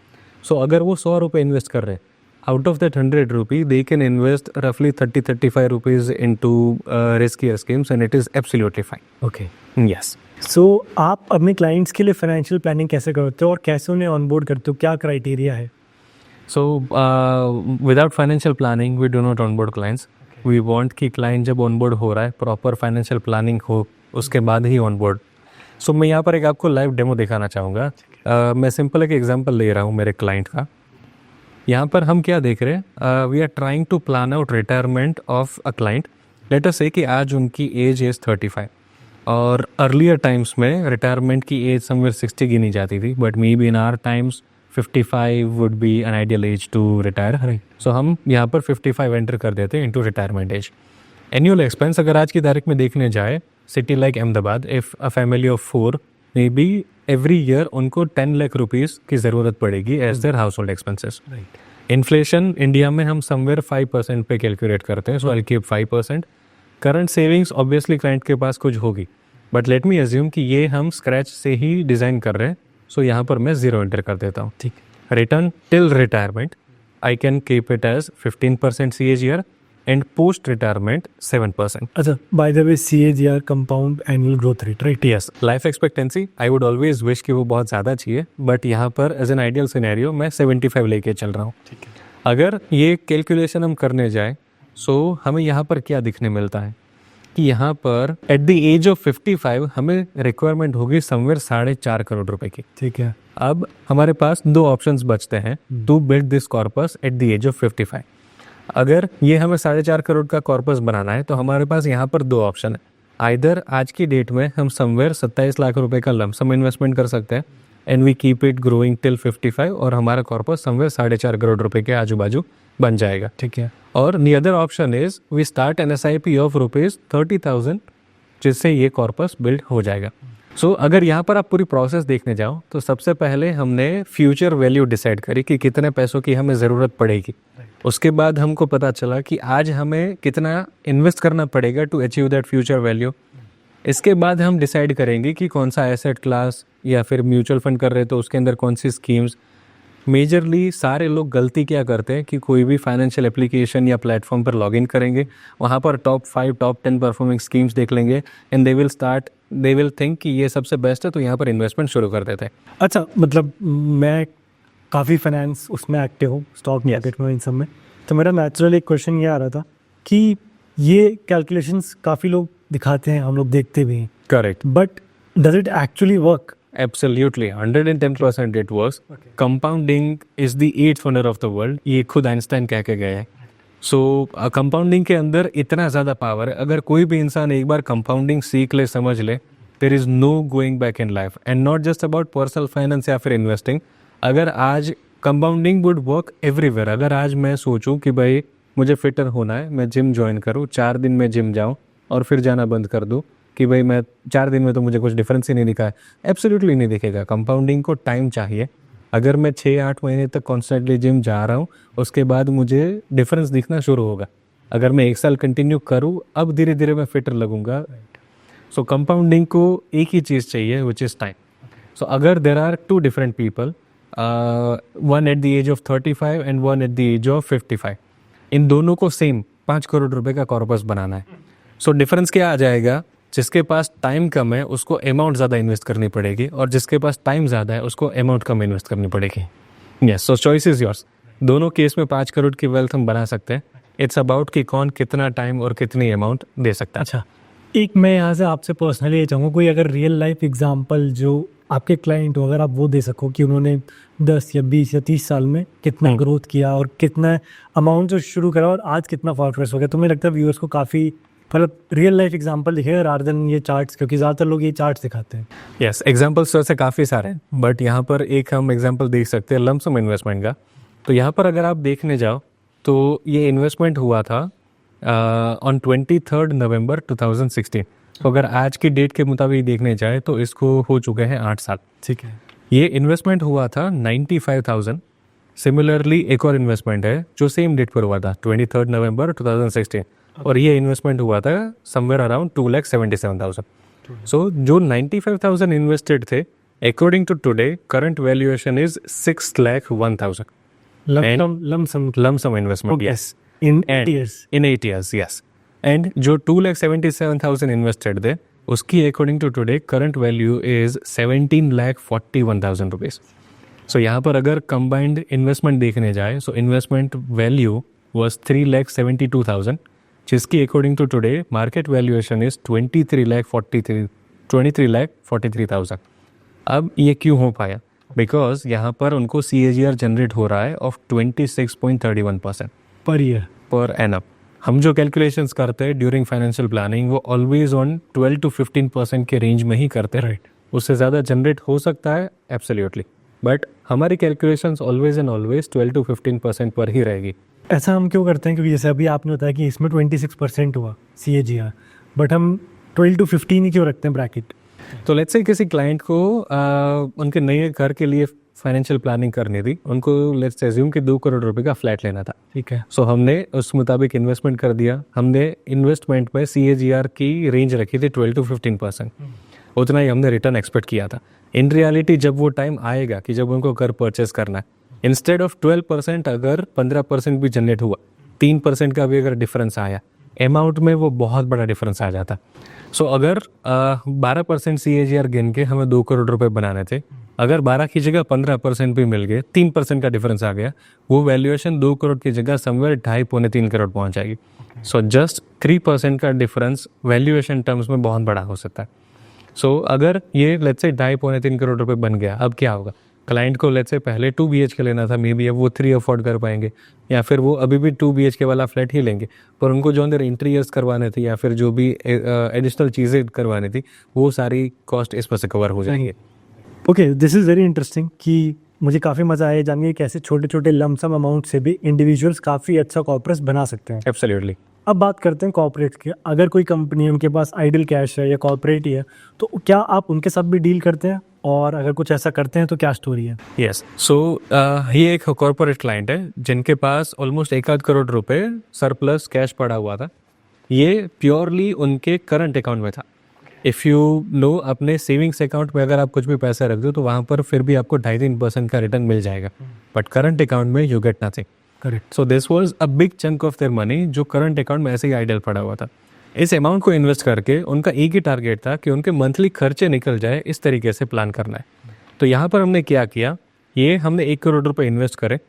सो अगर वो 100 रुपये इन्वेस्ट कर रहे हैं, out of that 100 rupee they can invest roughly 30-35 rupees into riskier schemes and it is absolutely fine. Okay, Yes. सो आप अपने क्लाइंट्स के लिए फाइनेंशियल प्लानिंग कैसे करते हो और कैसे उन्हें ऑनबोर्ड करते हो, क्या क्राइटेरिया है? So without financial planning we do not onboard clients. We want कि client जब onboard हो रहा है proper financial planning हो, उसके बाद ही onboard. So मैं यहाँ पर एक आपको लाइव डेमो दिखाना चाहूँगा। मैं सिंपल एक एग्जांपल ले रहा हूँ मेरे क्लाइंट का। यहाँ पर हम क्या देख रहे हैं, we are trying to plan out retirement of a client. Let us say कि आज उनकी एज इज़ 35 और अर्लियर टाइम्स में रिटायरमेंट की एज समवेयर 60 गिनी जाती थी, but may be in our times 55 would be an ideal age to retire. So हम यहाँ पर 55 एंटर कर देते हैं into retirement age. Annual expense अगर आज की तारीख में देखने जाए, city like Ahmedabad, if a family of 4 may be every year उनको 10 लाख रुपीज़ की ज़रूरत पड़ेगी as their household expenses. Inflation India में हम समवेयर 5% पे कैलकुलेट करते हैं, so I keep 5%। Current savings obviously client के पास कुछ होगी, बट लेट मी अज्यूम कि ये हम स्क्रैच से ही डिज़ाइन कर रहे हैं, सो यहाँ पर मैं 0 एंटर कर देता हूँ। ठीक, return till retirement I can keep it as 15% CAGR and post retirement 7%। अच्छा, by the way CAGR compound annual growth rate, right? Yes, life expectancy I would always wish कि वो बहुत ज़्यादा चाहिए, बट यहाँ पर एज एन आइडियल सिनेरियो मैं 75 लेके चल रहा हूँ। ठीक है। अगर ये कैलकुलेशन हम करने जाए, सो हमें यहाँ पर क्या दिखने मिलता है कि यहाँ पर एट द एज ऑफ 55 हमें रिक्वायरमेंट होगी समवेयर 4.5 करोड़ रुपए की। ठीक है। अब हमारे पास 2 ऑप्शंस बचते हैं to build this corpus at the age of 55। अगर ये हमें 4.5 करोड़ का कॉर्पस बनाना है तो हमारे पास यहाँ पर 2 ऑप्शन है। आइदर आज की डेट में हम समवेयर 27 लाख रुपए का लमसम इन्वेस्टमेंट कर सकते हैं and we keep it growing till 55 और हमारा कॉर्पस समवेयर 4.5 करोड़ रुपए के आजू बाजू बन जाएगा। ठीक है। और the other option is we start an SIP of ₹30,000 जिससे ये कॉर्पस बिल्ड हो जाएगा। सो अगर यहाँ पर आप पूरी प्रोसेस देखने जाओ तो सबसे पहले हमने फ्यूचर वैल्यू डिसाइड करी कि कितने पैसों की हमें ज़रूरत पड़ेगी। उसके बाद हमको पता चला कि आज हमें कितना इन्वेस्ट करना पड़ेगा to achieve that future value. इसके बाद हम डिसाइड करेंगे कि कौन सा एसेट क्लास या फिर म्यूचुअल फंड कर रहे तो उसके अंदर कौन सी स्कीम्स। मेजरली सारे लोग गलती क्या करते हैं कि कोई भी फाइनेंशियल एप्लीकेशन या प्लेटफॉर्म पर लॉगिन करेंगे, वहाँ पर टॉप 5 टॉप 10 परफॉर्मिंग स्कीम्स देख लेंगे एंड दे विल थिंक कि ये सबसे बेस्ट है, तो यहाँ पर इन्वेस्टमेंट शुरू कर देते हैं। अच्छा, मतलब मैं काफ़ी फाइनेंस उसमें एक्टिव हूँ, स्टॉक मार्केट में, इन सब में, तो मेरा नेचुरल एक क्वेश्चन ये आ रहा था कि ये कैलकुलेशंस काफ़ी लोग दिखाते हैं, हम लोग देखते भी हैं, correct, but does it actually work? Absolutely 110% it works. Compounding is the 8th wonder of the world, ये खुद आइंस्टाइन कह के गए हैं। सो कंपाउंडिंग के अंदर इतना ज़्यादा पावर है, अगर कोई भी इंसान एक बार कंपाउंडिंग सीख ले, समझ ले, there is no going back in life and not just about personal finance या फिर इन्वेस्टिंग। अगर आज कंपाउंडिंग वुड वर्क एवरीवेयर, अगर आज मैं सोचूं कि भाई मुझे फिटर होना है, मैं जिम ज्वाइन करूं, 4 दिन में जिम जाऊं और फिर जाना बंद कर दूं कि भाई मैं 4 दिन में तो मुझे कुछ डिफरेंस ही नहीं दिखा है, एब्सोल्युटली नहीं दिखेगा। कंपाउंडिंग को टाइम चाहिए। अगर मैं 6-8 महीने तक कॉन्स्टेंटली जिम जा रहा हूँ, उसके बाद मुझे डिफरेंस दिखना शुरू होगा। अगर मैं 1 साल कंटिन्यू करूँ, अब धीरे धीरे मैं फिटर लगूंगा। सो कंपाउंडिंग को एक ही चीज़ चाहिए, विच इज़ टाइम। सो अगर there are 2 different people, one at the age of 35 and one at the age of 55, इन दोनों को सेम 5 करोड़ रुपए का कॉर्पस बनाना है। सो डिफरेंस क्या आ जाएगा? जिसके पास टाइम कम है उसको अमाउंट ज़्यादा इन्वेस्ट करनी पड़ेगी और जिसके पास टाइम ज़्यादा है उसको अमाउंट कम इन्वेस्ट करनी पड़ेगी। Yes, so choice is yours. दोनों केस में 5 करोड़ की वेल्थ हम बना सकते हैं। इट्स अबाउट कि कौन कितना टाइम और कितनी अमाउंट दे सकता है। अच्छा, एक मैं यहाँ से आपसे पर्सनली ये चाहूँगा, कोई अगर रियल लाइफ एग्जांपल जो आपके क्लाइंट हो, अगर आप वो दे सको कि उन्होंने 10 या 20 या 30 साल में कितना ग्रोथ किया और कितना अमाउंट जो शुरू करा और आज कितना प्रोग्रेस हो गया, तो मुझे लगता है व्यूअर्स को काफ़ी मतलब रियल लाइफ एग्जांपल दिखेगा रादर देन ये चार्ट्स, क्योंकि ज़्यादातर लोग ये चार्ट्स दिखाते हैं। यस, एग्जांपल्स तो ऐसे काफ़ी सारे हैं, बट यहाँ पर एक हम एग्जांपल देख सकते हैं लमसम इन्वेस्टमेंट का। तो यहाँ पर अगर आप देखने जाओ तो ये इन्वेस्टमेंट हुआ था ऑन 23 नवंबर 2016। तो अगर आज की डेट के मुताबिक देखने जाए तो इसको हो चुके हैं 8 साल। ठीक है। ये इन्वेस्टमेंट हुआ था 95,000 सिमिलरली एक और इन्वेस्टमेंट है जो सेम डेट पर हुआ था 23 नवंबर 2016 और ये इन्वेस्टमेंट हुआ था समवेयर अराउंड 2,77,000. सो जो 95,000 इन्वेस्टेड थे according to today current valuation is 6,01,000 lump sum investment. Okay. Yes, in And 8 years. in 8 years, yes. And जो 2,77,000 invested थे उसकी according to today current value is 17,41,000 rupees. So यहाँ पर अगर combined investment देखने जाए so investment value was 3,72,000 जिसकी according to today market valuation is 23,43,000. अब ये क्यों हो पाया? बिकॉज यहाँ पर उनको CAGR जनरेट हो रहा है of 26.31% per year. Per annum. हम जो कैलकुलेशंस करते हैं ड्यूरिंग फाइनेंशियल प्लानिंग वो ऑलवेज ऑन 12 to 15% के रेंज में ही करते हैं. Right. उससे ज़्यादा जनरेट हो सकता है एब्सोल्युटली, बट हमारी calculations always and always 12 to 15% पर ही रहेगी. ऐसा हम क्यों करते हैं? क्योंकि जैसे अभी आपने बताया कि इसमें 26% हुआ CAGR, बट हम 12 to 15 ही क्यों रखते हैं ब्रैकेट? तो लेट्स से किसी क्लाइंट को उनके नए घर के लिए फाइनेंशियल प्लानिंग करनी थी, उनको लेट्स एज्यूम कि 2 करोड़ रुपए का फ्लैट लेना था. ठीक है. सो हमने उस मुताबिक इन्वेस्टमेंट कर दिया. हमने इन्वेस्टमेंट में CAGR की रेंज रखी थी 12 to 15%. उतना ही हमने रिटर्न एक्सपेक्ट किया था. इन रियलिटी जब वो टाइम आएगा कि जब उनको घर परचेस करना है, इंस्टेड ऑफ 12% अगर 15% भी जनरेट हुआ, 3% का भी अगर डिफरेंस आया, अमाउंट में वो बहुत बड़ा डिफरेंस आ जाता. सो अगर 12% CAGR गिन के हमें 2 करोड़ रुपए बनाने थे, अगर 12 की जगह 15% भी मिल गए, 3% का डिफरेंस आ गया, वो वैल्यूएशन 2 करोड़ की जगह समवेयर 2.5-3 करोड़ पहुंच जाएगी. सो जस्ट 3% का डिफरेंस वैल्यूएशन टर्म्स में बहुत बड़ा हो सकता है. सो अगर ये लेट्स से 2.5-3 करोड़ रुपए बन गया, अब क्या होगा? क्लाइंट को लेट्स से पहले 2 BHK लेना था, मे बी अब वो 3 अफोर्ड कर पाएंगे, या फिर वो अभी भी 2 BHK वाला फ्लैट ही लेंगे, पर उनको जो अंदर इंटीरियर्स करवाने थे या फिर जो भी एडिशनल चीज़ें करवानी थी वो सारी कॉस्ट इस पर से कवर हो जाएंगे. Okay, this is very interesting कि मुझे काफ़ी मज़ा आया जान के कैसे छोटे छोटे लमसम अमाउंट से भी इंडिविजुअल्स काफ़ी अच्छा कॉर्पोरेट्स बना सकते हैं. एब्सोल्युटली. अब बात करते हैं कॉर्पोरेट की. अगर कोई कंपनी उनके पास आइडल कैश है या कॉर्पोरेट ही है, तो क्या आप उनके साथ भी डील करते हैं? और अगर कुछ ऐसा करते हैं तो क्या स्टोरी है? यस. सो ये एक कॉर्पोरेट क्लाइंट है जिनके पास ऑलमोस्ट 1 करोड़ रुपए सरप्लस कैश पड़ा हुआ था. ये प्योरली उनके करंट अकाउंट में था. इफ़ यू नो, अपने सेविंग्स अकाउंट में अगर आप कुछ भी पैसा रख दो तो वहाँ पर फिर भी आपको 2.5-3% का रिटर्न मिल जाएगा, बट करंट अकाउंट में you get nothing. Correct. So this was a big chunk of their money जो करंट अकाउंट में ऐसे ही आइडल पड़ा हुआ था. इस अमाउंट को इन्वेस्ट करके उनका एक ही टारगेट था कि उनके मंथली खर्चे निकल जाए, इस तरीके से प्लान करना है. तो यहाँ पर हमने क्या किया, ये हमने 1 करोड़ रुपए इन्वेस्ट करे,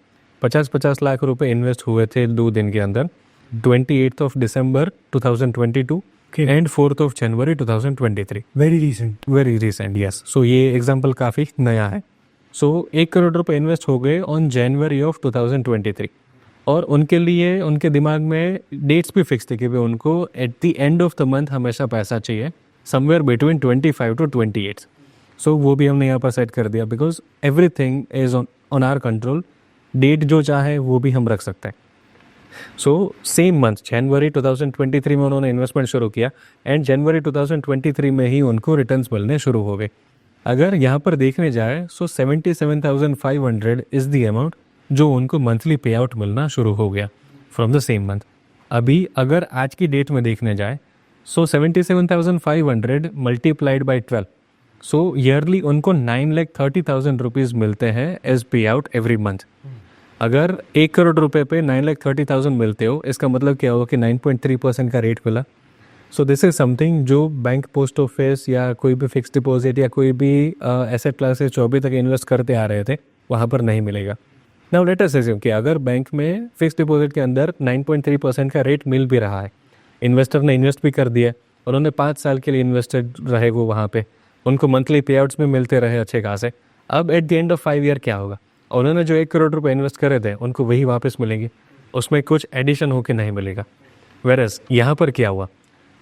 50-50 लाख रुपए इन्वेस्ट हुए थे 2 दिन के अंदर, 28 December 2022 and 4 January 2023. Very recent. Yes. So ये एग्जाम्पल काफ़ी नया है. सो 1 करोड़ रुपए इन्वेस्ट हो गए ऑन January 2023 और उनके लिए उनके दिमाग में डेट्स भी फिक्स थे कि भाई उनको at the end of the month हमेशा पैसा चाहिए, समवेयर बिटवीन 25 to 28. सो वो भी हमने यहाँ पर सेट कर दिया because everything is on our control. Date जो चाहे वो भी हम रख सकते हैं. सो सेम मंथ January 2023 में उन्होंने इन्वेस्टमेंट शुरू किया एंड January 2023 में ही उनको रिटर्न्स मिलने शुरू हो गए. अगर यहाँ पर देखने जाए सो 77,500 इज़ द अमाउंट जो उनको मंथली पे आउट मिलना शुरू हो गया फ्रॉम द सेम मंथ. अभी अगर आज की डेट में देखने जाए सो 77,500 मल्टीप्लाइड बाई 12, सो ईयरली उनको 9,30,000 रुपीज़ मिलते हैं एज पे आउट एवरी मंथ. अगर 1 करोड़ रुपए पे 9,30,000 मिलते हो, इसका मतलब क्या होगा कि 9.3% का रेट मिला. सो दिस इज समथिंग जो बैंक, पोस्ट ऑफिस या कोई भी फिक्स डिपॉजिट या कोई भी एसेट क्लासेस जो अभी तक इन्वेस्ट करते आ रहे थे वहाँ पर नहीं मिलेगा. नाउ लेट अस अज्यूम कि अगर बैंक में फिक्स डिपॉजिट के अंदर 9.3% का रेट मिल भी रहा है, इन्वेस्टर ने इन्वेस्ट भी कर दिया, उन्होंने 5 साल के लिए इन्वेस्टेड रहे वो वहाँ पे, उनको मंथली पे आउट्स में मिलते रहे अच्छे खासे. अब at the end of 5 year क्या होगा? उन्होंने जो 1 करोड़ रुपए इन्वेस्ट करे थे उनको वही वापस मिलेंगे, उसमें कुछ एडिशन होके नहीं मिलेगा. वेरएस यहाँ पर क्या हुआ,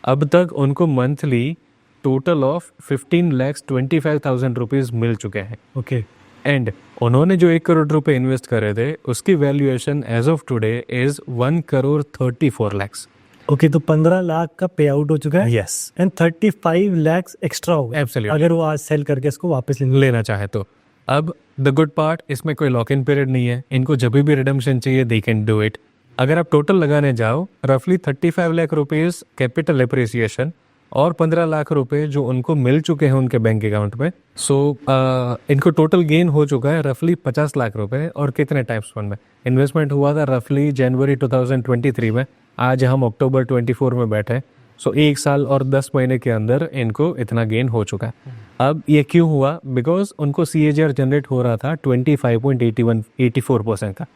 अब तक उनको मंथली टोटल ऑफ 15,25,000 रुपीज़ मिल चुके हैं. ओके. एंड उन्होंने जो 1 करोड़ रुपए इन्वेस्ट करे थे उसकी valuation as of today is 1,34 lakhs. Okay, तो 15 लाख का पे आउट हो चुका है. यस. एंड 35 लाख एक्स्ट्रा होगा एब्सोल्युटली. अगर वो आज सेल करके इसको वापस लेना चाहे तो. अब द गुड पार्ट, इसमें कोई लॉक इन पीरियड नहीं है, इनको जब भी रिडम्पशन चाहिए दे कैन डू इट। अगर आप टोटल लगाने जाओ रफली 35 लाख रुपीज़ कैपिटल अप्रिसिएशन और 15 लाख रुपए जो उनको मिल चुके हैं उनके बैंक अकाउंट में। सो इनको टोटल गेन हो चुका है रफली 50 लाख रुपए। और कितने टाइम स्पेन में इन्वेस्टमेंट हुआ था? रफली जनवरी 2023 में। आज हम अक्टूबर 24 में बैठे। सो 1 साल और 10 महीने के अंदर इनको इतना गेन हो चुका है। अब ये क्यों हुआ? बिकॉज उनको CAGR जनरेट हो रहा था 25.84% का।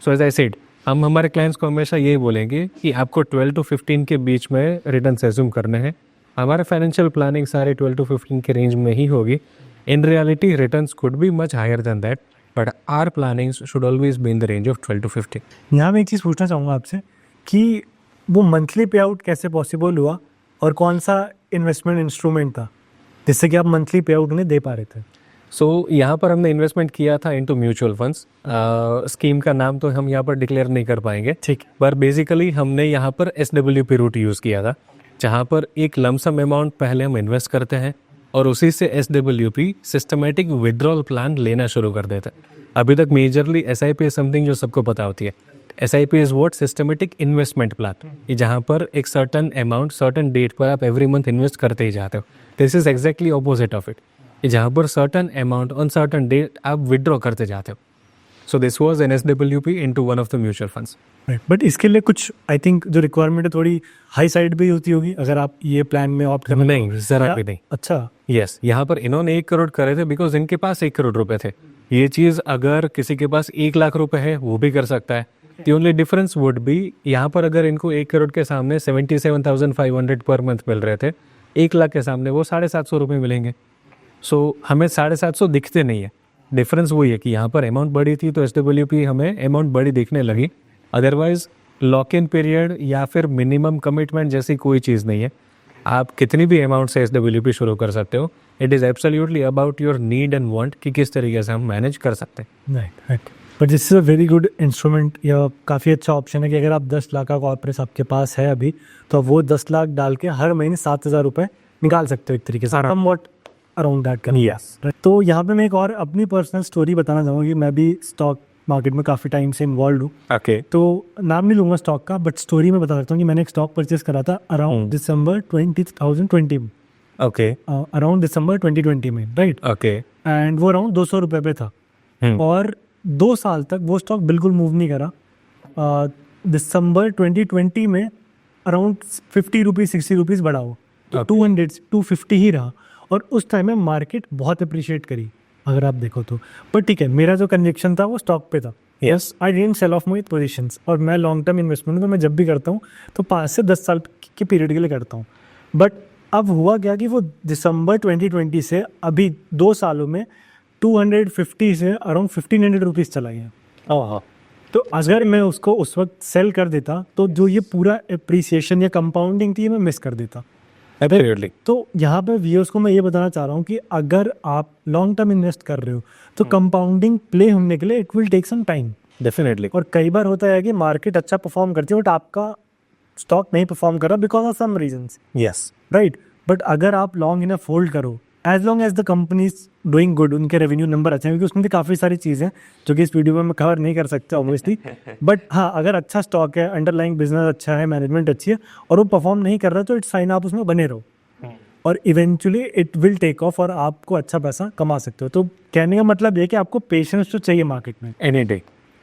सो एज आई सेड, हम हमारे क्लाइंट्स को हमेशा यही बोलेंगे कि आपको 12 to 15 के बीच में रिटर्न एज्यूम करने हैं। हमारे फाइनेंशियल प्लानिंग सारे 12 to 15 के रेंज में ही होगी। In reality returns could be much higher than that, but our planning should always be in the range of 12 to 15। यहाँ मैं एक चीज़ पूछना चाहूँगा आपसे कि वो मंथली पे आउट कैसे पॉसिबल हुआ और कौन सा इन्वेस्टमेंट इंस्ट्रूमेंट था जिससे कि आप मंथली पे आउट उन्हें दे पा रहे थे? सो यहाँ पर हमने इन्वेस्टमेंट किया था इनटू म्यूचुअल फंड्स। स्कीम का नाम तो हम यहाँ पर डिक्लेयर नहीं कर पाएंगे, ठीक। पर बेसिकली हमने यहाँ पर SWP रूट यूज़ किया था, जहाँ पर एक लमसम अमाउंट पहले हम इन्वेस्ट करते हैं और उसी से SWP सिस्टमेटिक विड्रॉल प्लान लेना शुरू कर देते हैं। अभी तक मेजरली SIP इज समथिंग जो सबको पता होती है। SIP is what? Systematic investment plan. ये जहाँ पर एक सर्टन अमाउंट सर्टन डेट पर आप एवरी मंथ इन्वेस्ट करते ही जाते हो। This is exactly opposite of it, जहाँ पर certain amount on certain date आप विड्रॉ करते जाते हो। So this was an SWP into one of the mutual funds. But इसके लिए कुछ आई थिंक जो रिक्वायरमेंट है थोड़ी हाई साइड भी होती होगी अगर आप ये प्लान में ऑप्ट करना। नहीं, जरा भी नहीं। अच्छा, यस, यहाँ पर इन्होंने 1 करोड़ करे थे बिकॉज इनके पास 1 करोड़ रुपए थे। ये चीज़ अगर किसी के पास 1 लाख रुपए है वो भी कर सकता है। The only difference would be, यहाँ पर अगर इनको 1 करोड़ के सामने 77,500 पर मंथ मिल रहे थे, 1 लाख के सामने वो 750 रुपये मिलेंगे। सो हमें 750 दिखते नहीं है। डिफरेंस वही है कि यहाँ पर अमाउंट बड़ी थी तो SWP हमें अमाउंट बड़ी दिखने लगी। अदरवाइज लॉक इन पीरियड या फिर मिनिमम कमिटमेंट जैसी कोई चीज़ नहीं है। आप कितनी भी अमाउंट से SWP शुरू कर सकते हो। It is absolutely about your need and want कि किस तरीके से हम मैनेज कर सकते हैं। Right right. But this is a very good instrument या काफ़ी अच्छा ऑप्शन है कि अगर आप 10 लाख का कॉर्पोरेट आपके पास है अभी, तो वो 10 लाख डाल के हर महीने 7,000 रुपये निकाल सकते हो एक तरीके से। समवॉट अराउंड दैट का। यस। तो यहाँ पे मैं एक और अपनी पर्सनल स्टोरी बताना चाहूँगा कि मैं भी स्टॉक मार्केट में काफ़ी टाइम से इन्वॉल्व हूँ। ओके। तो नाम नहीं लूँगा स्टॉक का, बट स्टोरी में बता सकता हूँ कि मैंने एक स्टॉक परचेस करा था अराउंड दिसंबर 2020 में। ओके। अराउंड दिसंबर 2020 में, राइट। ओके। एंड वो अराउंड 200 रुपये पे था और 2 साल तक वो स्टॉक बिल्कुल मूव नहीं करा। दिसंबर 2020 में अराउंड 50 रुपीज़ 60 रुपीज़ बढ़ा हो, तो 200 से 250 ही रहा और उस टाइम में मार्केट बहुत अप्रिशिएट करी अगर आप देखो तो। पर ठीक है, मेरा जो कन्विक्शन था वो स्टॉक पे था। Yes, I didn't sell off my positions. और मैं लॉन्ग टर्म इन्वेस्टमेंट तो मैं जब भी करता हूँ तो 5 से 10 साल के पीरियड के लिए करता हूँ। बट अब हुआ क्या कि वो दिसंबर 2020 से अभी 2 सालों में 250 से अराउंड 1500 रुपीज़ चला गया। तो अगर मैं उसको उस वक्त सेल कर देता तो जो ये पूरा अप्रिसिएशन या कंपाउंडिंग थी मैं मिस कर देता। एब्सोल्युटली। तो यहाँ पे व्यूअर्स को मैं ये बताना चाह रहा हूँ कि अगर आप लॉन्ग टर्म इन्वेस्ट कर रहे हो तो कंपाउंडिंग प्ले होने के लिए it will take some time. Definitely. और कई बार होता है कि मार्केट अच्छा परफॉर्म करती है बट आपका स्टॉक नहीं परफॉर्म कर रहा because of some reasons. Yes, right. But अगर आप लॉन्ग इनफ होल्ड करो, as long as the company is doing good, उनके रेवेन्यू नंबर अच्छे हैं, क्योंकि उसमें भी काफ़ी सारी चीज़ें जो कि इस वीडियो में मैं कवर नहीं कर सकता ऑब्वियसली। बट हाँ, अगर अच्छा स्टॉक है, अंडरलाइंग बिजनेस अच्छा है, मैनेजमेंट अच्छी है और वो परफॉर्म नहीं कर रहा तो इट्स फाइन, आप उसमें बने रहो और eventually it will take off और आपको अच्छा पैसा कमा सकते हो। तो कहने का मतलब ये कि आपको पेशेंस तो चाहिए मार्केट में एनी डे।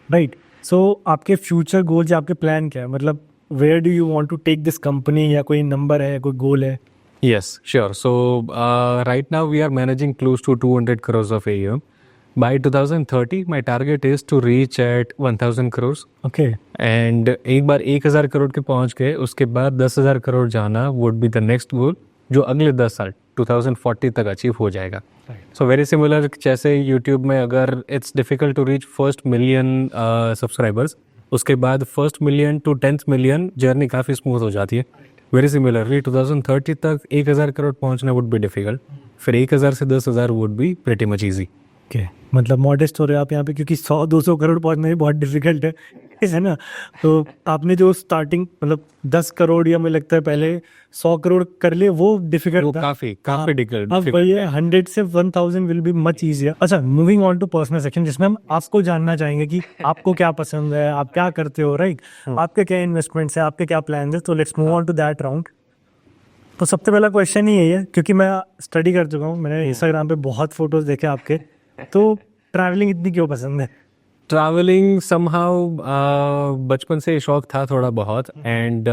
राइट। सो आपके फ्यूचर गोल्स या आपके प्लान क्या है? मतलब where do you want to take this company, या कोई नंबर है, कोई गोल है? Yes, sure. So right now we are managing close to 200 crores of AUM. By 2030, my target is to reach at 1000 crores. Okay. And एक बार 1000 करोड़ के पहुंच गए, उसके बाद 10,000 करोड़ जाना would be the next goal, जो अगले 10 साल 2040 तक अचीव हो जाएगा। So very similar, जैसे YouTube में अगर it's difficult to reach first million subscribers, उसके बाद first million to 10th million journey काफ़ी स्मूथ हो जाती है। वेरी सिमिलरली 2030 तक 1000 करोड़ पहुंचना वुड बी डिफिकल्ट, फिर 1000 से 10,000 would be pretty much easy. Okay, मतलब मॉडेस्ट हो रहे हो आप यहाँ पे, क्योंकि 100-200 करोड़ पहुँचना भी बहुत डिफिकल्ट है ना? तो आपने जो स्टार्टिंग मतलब 10 करोड़ या मुझे लगता है पहले 100 करोड़ कर लिए, वो डिफिकल्ट वो था। काफ़ी अब डिफिकल्ट। ये 100 से 1000 विल बी मच ईजियर। अच्छा, moving on to personal section, जिसमें हम आपको जानना चाहेंगे कि आपको क्या पसंद है, आप क्या करते हो, राइट? आपके क्या इन्वेस्टमेंट्स है, आपके क्या प्लान है, तो let's move on to that round. तो सबसे पहला क्वेश्चन ही यही है, क्योंकि मैं स्टडी कर चुका हूँ, मैंने इंस्टाग्राम पे बहुत फोटोज देखे आपके, तो ट्रैवलिंग इतनी क्यों पसंद है? ट्रैवलिंग समहाउ बचपन से शौक था थोड़ा बहुत, एंड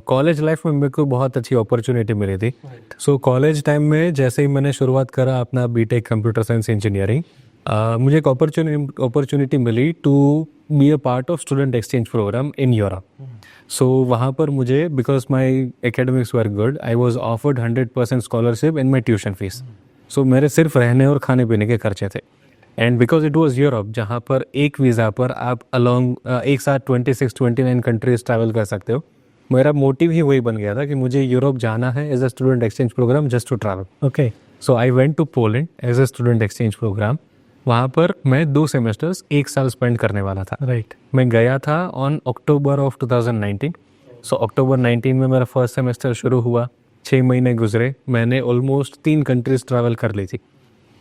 कॉलेज लाइफ में मेरे को बहुत अच्छी अपॉर्चुनिटी मिली थी। सो कॉलेज टाइम में जैसे ही मैंने शुरुआत करा अपना बीटेक कंप्यूटर साइंस इंजीनियरिंग, मुझे एक अपॉर्चुनिटी मिली to be a part of student exchange programme in Europe. So वहाँ पर मुझे, because my academics were good, I was offered 100% scholarship in my tuition fees. So मेरे सिर्फ रहने और खाने पीने के खर्चे थे। And because it was Europe, जहाँ पर एक वीज़ा पर आप एक साथ 26-29 कंट्रीज ट्रैवल कर सकते हो, मेरा मोटिव ही वही बन गया था कि मुझे यूरोप जाना है as a student exchange programme, just to travel. Okay, so I went to Poland as a student exchange programme. वहाँ पर मैं 2 सेमेस्टर्स 1 साल स्पेंड करने वाला था। राइट। मैं गया था ऑन अक्टूबर ऑफ 2019। सो अक्टूबर 19 में मेरा फर्स्ट सेमेस्टर शुरू हुआ, 6 महीने गुजरे, मैंने ऑलमोस्ट 3 कंट्रीज ट्रैवल कर ली थी।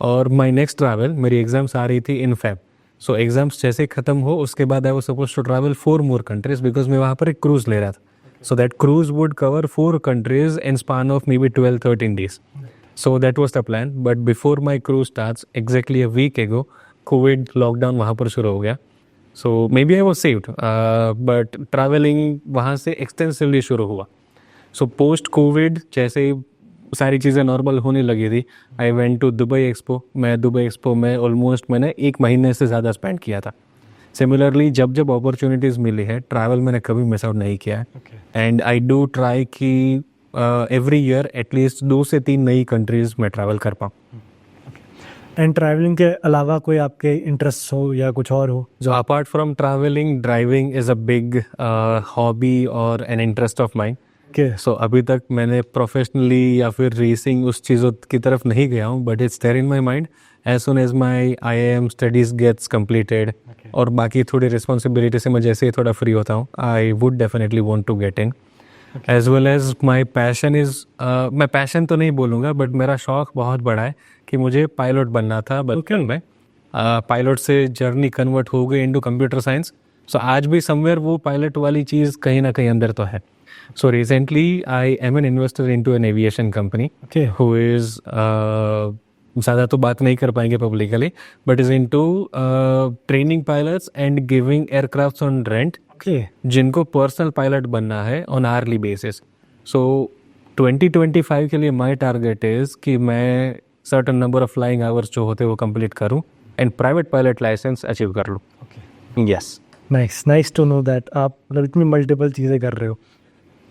और माई नेक्स्ट ट्रैवल, मेरी एग्ज़ाम्स आ रही थी इन फेब। सो एग्ज़ाम्स जैसे ख़त्म हो उसके बाद I was suppose to travel 4 more countries, because मैं वहाँ पर एक क्रूज़ ले रहा था। So that cruise would cover 4 countries in span of maybe 12-13 days. So that was the plan. But before my cruise starts, exactly a week ago, COVID lockdown वहाँ पर शुरू हो गया. So maybe I was saved, but traveling वहाँ से extensively शुरू हुआ. So post COVID जैसे ही सारी चीज़ें नॉर्मल होने लगी थी, I went to Dubai Expo. मैं दुबई एक्सपो में ऑलमोस्ट मैंने 1 महीने से ज़्यादा स्पेंड किया था। सिमिलरली जब जब अपॉर्चुनिटीज़ मिली है, ट्रैवल मैंने कभी मिस आउट नहीं किया है। एंड आई डू ट्राई कि एवरी ईयर एटलीस्ट 2 से 3 नई कंट्रीज़ में ट्रैवल कर पाऊँ। एंड ट्रैवलिंग के अलावा कोई आपके इंटरेस्ट हो या कुछ और हो जो apart from travelling, driving is a big hobby और एन इंटरेस्ट ऑफ माइंड। के? सो अभी तक मैंने प्रोफेशनली या फिर रेसिंग उस चीज़ों की तरफ नहीं गया हूँ, but it's there in my mind. As soon as my IIM studies gets completed और बाकी थोड़ी रिस्पॉन्सिबिलिटी से मैं जैसे ही थोड़ा फ्री होता हूँ, I would definitely want to get in. As well as my passion is, मैं पैशन तो नहीं बोलूँगा, बट मेरा शौक़ बहुत बड़ा है कि मुझे पायलट बनना था बचपन में। पायलट से जर्नी कन्वर्ट हो गई इनटू कंप्यूटर साइंस। सो आज भी समवेयर वो पायलट वाली चीज़ कहीं ना कहीं अंदर तो है। So recently, I am an investor into an aviation company, Okay. who is ज़्यादा तो बात नहीं कर पाएंगे publicly, but is into training pilots and giving aircrafts on rent, Okay. जिनको पर्सनल पायलट बनना है ऑन आर्ली बेसिस। सो 2025 के लिए माई टारगेट इज़ कि मैं certain number of flying hours जो होते हैं वो कंप्लीट करूँ and private pilot licence achieve कर लूँ। Yes, nice to know that आप मतलब इतनी मल्टीपल चीज़ें कर रहे हो।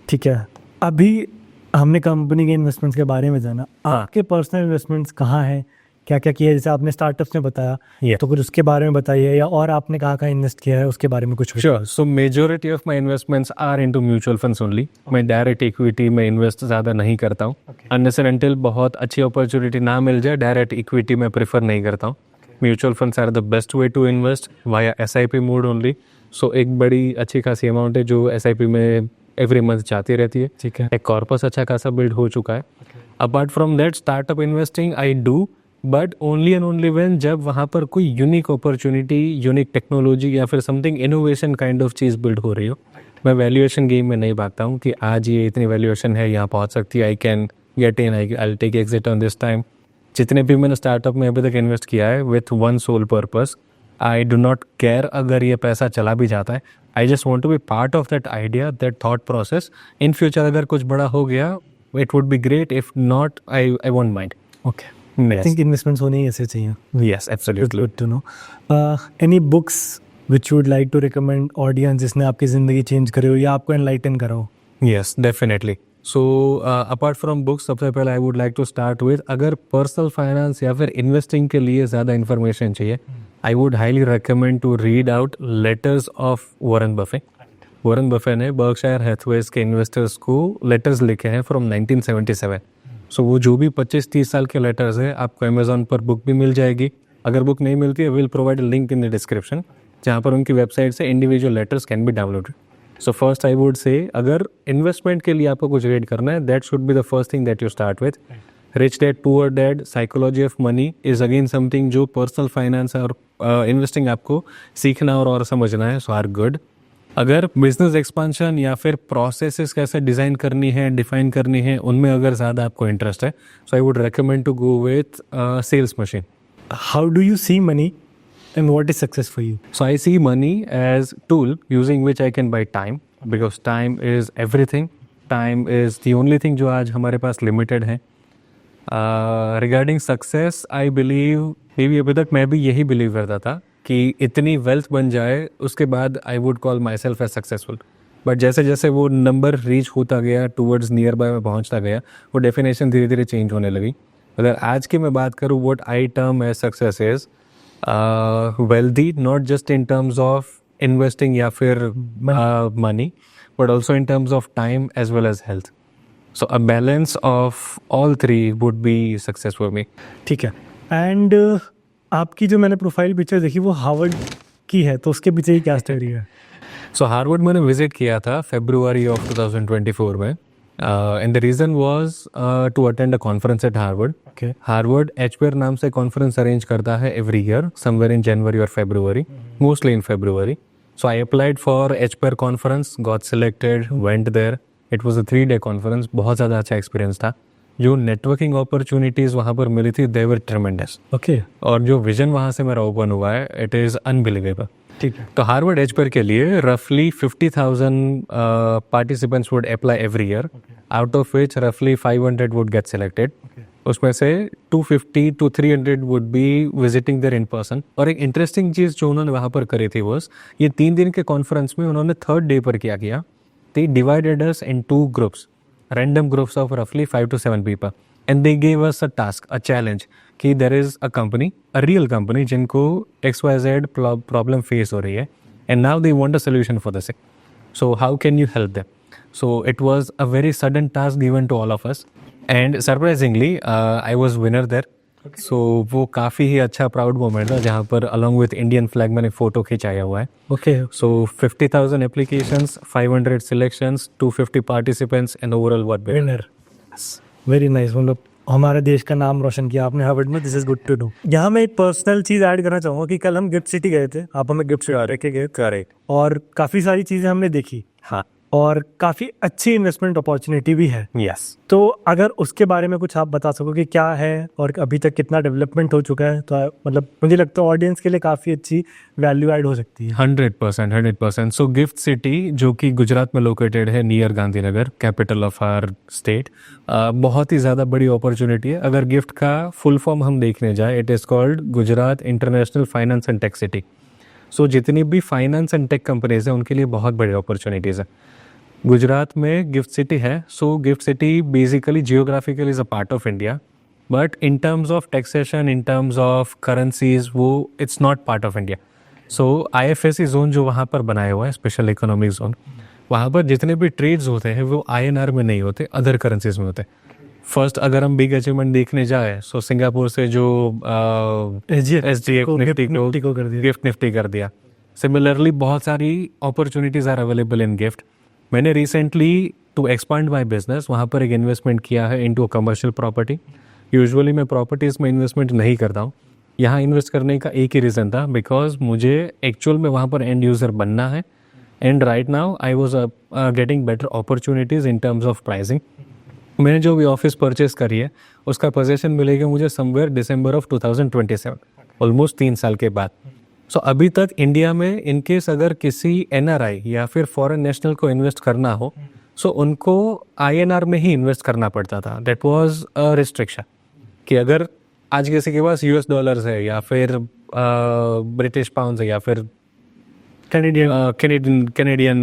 ठीक है, अभी हमने कंपनी के इन्वेस्टमेंट्स के बारे में जाना, आपके पर्सनल इन्वेस्टमेंट्स कहाँ हैं, क्या क्या किया है? जैसे आपने स्टार्टअप्स में बताया, तो कुछ उसके बारे में बताइए, या और आपने कहाँ इन्वेस्ट किया है उसके बारे में कुछ। Sure. So majority of my investments are into mutual funds only. मैं डायरेक्ट इक्विटी में इन्वेस्ट ज़्यादा नहीं करता हूँ। अनलेस एंड अनटिल बहुत अच्छी अपॉर्चुनिटी ना मिल जाए, डायरेक्ट इक्विटी में प्रेफर नहीं करता हूँ। Mutual funds are the best way to invest via SIP mode only. So एक बड़ी अच्छी खासी अमाउंट है जो SIP में एवरी मंथ जाती रहती है। ठीक है। एक कॉर्पस अच्छा खासा बिल्ड हो चुका है। Apart from that, startup investing I do, but only and only when जब वहाँ पर कोई यूनिक अपॉर्चुनिटी, यूनिक टेक्नोलॉजी या फिर something innovation kind of cheese build हो रही हो। मैं वैल्यूएशन गेम में नहीं भागता हूँ कि आज ये इतनी वैल्यूएशन है, यहाँ पहुँच सकती है, I can get in, I take exit on this time. जितने भी मैंने स्टार्टअप में अभी तक इन्वेस्ट किया है with one sole purpose, I do not care अगर ये पैसा चला भी जाता है। I just want to be part of that idea, that thought process. In future अगर कुछ बड़ा हो गया, it would be great, if not I won't mind. Okay, I think investments होने ही ऐसे चाहिए। Yes, absolutely. Good to know. Any books which would like to recommend audience जिसने आपकी ज़िंदगी चेंज करी हो या आपको एनलाइटन करा हो? Yes, definitely. So apart from books, सबसे पहले I would like to start with, अगर पर्सनल फाइनेंस या फिर इन्वेस्टिंग के लिए ज़्यादा इन्फॉर्मेशन चाहिए, I would highly recommend to read out letters of Warren Buffett. Warren Buffett ने बर्कशायर हैथवेज के इन्वेस्टर्स को लेटर्स लिखे हैं फ्रॉम 1977। सो वो जो भी 25-30 साल के लेटर्स हैं, आपको अमेजोन पर बुक भी मिल जाएगी, अगर बुक नहीं मिलती है, will provide link in the description जहाँ पर उनकी वेबसाइट से individual letters can be downloaded. So first I would say अगर इन्वेस्टमेंट के लिए आपको कुछ रीड करना है, that should be the first thing that you start with. Rich dad poor dad, psychology of money is again something जो personal finance और investing आपको सीखना और समझना है. सो आर गुड. अगर बिजनेस एक्सपांशन या फिर प्रोसेसेस कैसे डिज़ाइन करनी है, डिफाइन करनी है, उनमें अगर ज़्यादा आपको इंटरेस्ट है, so I would recommend to go with sales machine. How do you see money and what is success for you? So I see money as tool using which I can buy time, because time is everything. Time is the only thing जो आज हमारे पास limited है. Regarding success, I believe maybe अभी तक मैं भी यही believe करता था कि इतनी wealth बन जाए उसके बाद I would call myself as successful. But जैसे जैसे वो नंबर रीच होता गया, टूवर्ड्स नियर बाय में पहुंचता गया, वो डेफिनेशन धीरे धीरे चेंज होने लगी. अगर आज की मैं बात करूँ, what I term as success is wealthy, not just in terms of investing या फिर money, but also in terms of time as well as health. So a balance of all three would be success for me. ठीक है. And आपकी जो मैंने profile picture देखी वो Harvard की है, तो उसके पीछे ही क्या स्टोरी है? सो हार्वर्ड मैंने विजिट किया था February of 2024 में. And the reason was to attend a conference at Harvard. Okay. Harvard HBR नाम से conference arrange करता है every year, somewhere in January or February, mostly in February. So I applied for HBR conference, got selected, went there. It was a 3-day conference. बहुत ज़्यादा अच्छा experience था. जो networking opportunities वहाँ पर मिली थी, they were tremendous. Okay. और जो vision वहाँ से मेरा open हुआ है, it is unbelievable. ठीक है. तो हार्वर्ड एचपर के लिए रफली 50,000 participants would apply every year, out of which रफली 500 वुड गेट सिलेक्टेड. उसमें से 250 to 300 would be visiting there in person. और एक इंटरेस्टिंग चीज़ जो उन्होंने वहाँ पर करी थी वो ये 3 दिन के कॉन्फ्रेंस में उन्होंने 3rd डे पर क्या किया, they divided us in 2 groups, random groups of रफली 5 to 7 people, and they gave us a task, a challenge कि there is a company, a real company जिनको XYZ प्रॉब्लम फेस हो रही है, and now they want a solution for the same. So how can you help them? So it was a very sudden task given to all of us, and surprisingly I was winner there. So वो काफ़ी ही अच्छा proud moment था जहाँ पर along with Indian flag मैंने photo खिंचाया हुआ है. Okay. So 50,000 applications, 500 selections, 250 participants and overall what winner. Very nice. मतलब हमारे देश का नाम रोशन किया आपने हार्वर्ड में. This is good to know. यहाँ मैं एक पर्सनल चीज ऐड करना चाहूँगा कि कल हम गिफ्ट सिटी गए थे, आप हमें गिफ्ट सिटी लेके गए. करेक्ट. और काफ़ी सारी चीज़ें हमने देखी. हाँ. और काफ़ी अच्छी इन्वेस्टमेंट अपॉर्चुनिटी भी है. यस. तो अगर उसके बारे में कुछ आप बता सको कि क्या है और अभी तक कितना डेवलपमेंट हो चुका है, तो मतलब मुझे लगता है ऑडियंस के लिए काफ़ी अच्छी वैल्यू ऐड हो सकती है. 100%. सो गिफ्ट सिटी जो कि गुजरात में लोकेटेड है, near Gandhinagar, capital of our state, बहुत ही ज़्यादा बड़ी अपॉर्चुनिटी है. अगर गिफ्ट का फुल फॉर्म हम देखने जाए, it is called Gujarat international finance and tech city. So जितनी भी फाइनेंस एंड टेक कंपनीज हैं उनके लिए बहुत बड़ी अपॉर्चुनिटीज़ है. गुजरात में गिफ्ट सिटी है. So GIFT city basically geographically is a part of India, but in terms of taxation, in terms of currencies, वो it's not part of India. So IFSC zone जो वहाँ पर बनाया हुआ है, स्पेशल इकोनॉमिक जोन, वहाँ पर जितने भी ट्रेड्स होते हैं वो INR में नहीं होते, अदर करेंसीज में होते हैं. फर्स्ट अगर हम बिग अचीवमेंट देखने जाए, सो सिंगापुर से जो SGX निफ्टी को गिफ्ट निफ्टी कर दिया. सिमिलरली बहुत सारी opportunities are available in GIFT. मैंने recently to expand my business वहाँ पर एक इन्वेस्टमेंट किया है into a commercial property. Usually मैं प्रॉपर्टीज़ में इन्वेस्टमेंट नहीं करता हूँ. यहाँ इन्वेस्ट करने का एक ही रीज़न था, बिकॉज मुझे एक्चुअल में वहाँ पर एंड यूज़र बनना है, and right now I was getting better opportunities in terms of pricing. मैंने जो भी ऑफिस परचेस करी है उसका पोजीशन मिलेगा मुझे समवेयर December of 2027, ऑलमोस्ट 3 साल के बाद. सो अभी तक इंडिया में इनकेस अगर किसी NRI या फिर फॉरेन नेशनल को इन्वेस्ट करना हो, सो उनको INR में ही इन्वेस्ट करना पड़ता था. दैट वाज अ रिस्ट्रिक्शन कि अगर आज किसी के पास US डॉलर्स है या फिर ब्रिटिश पाउंड्स है या फिर कैनेडियन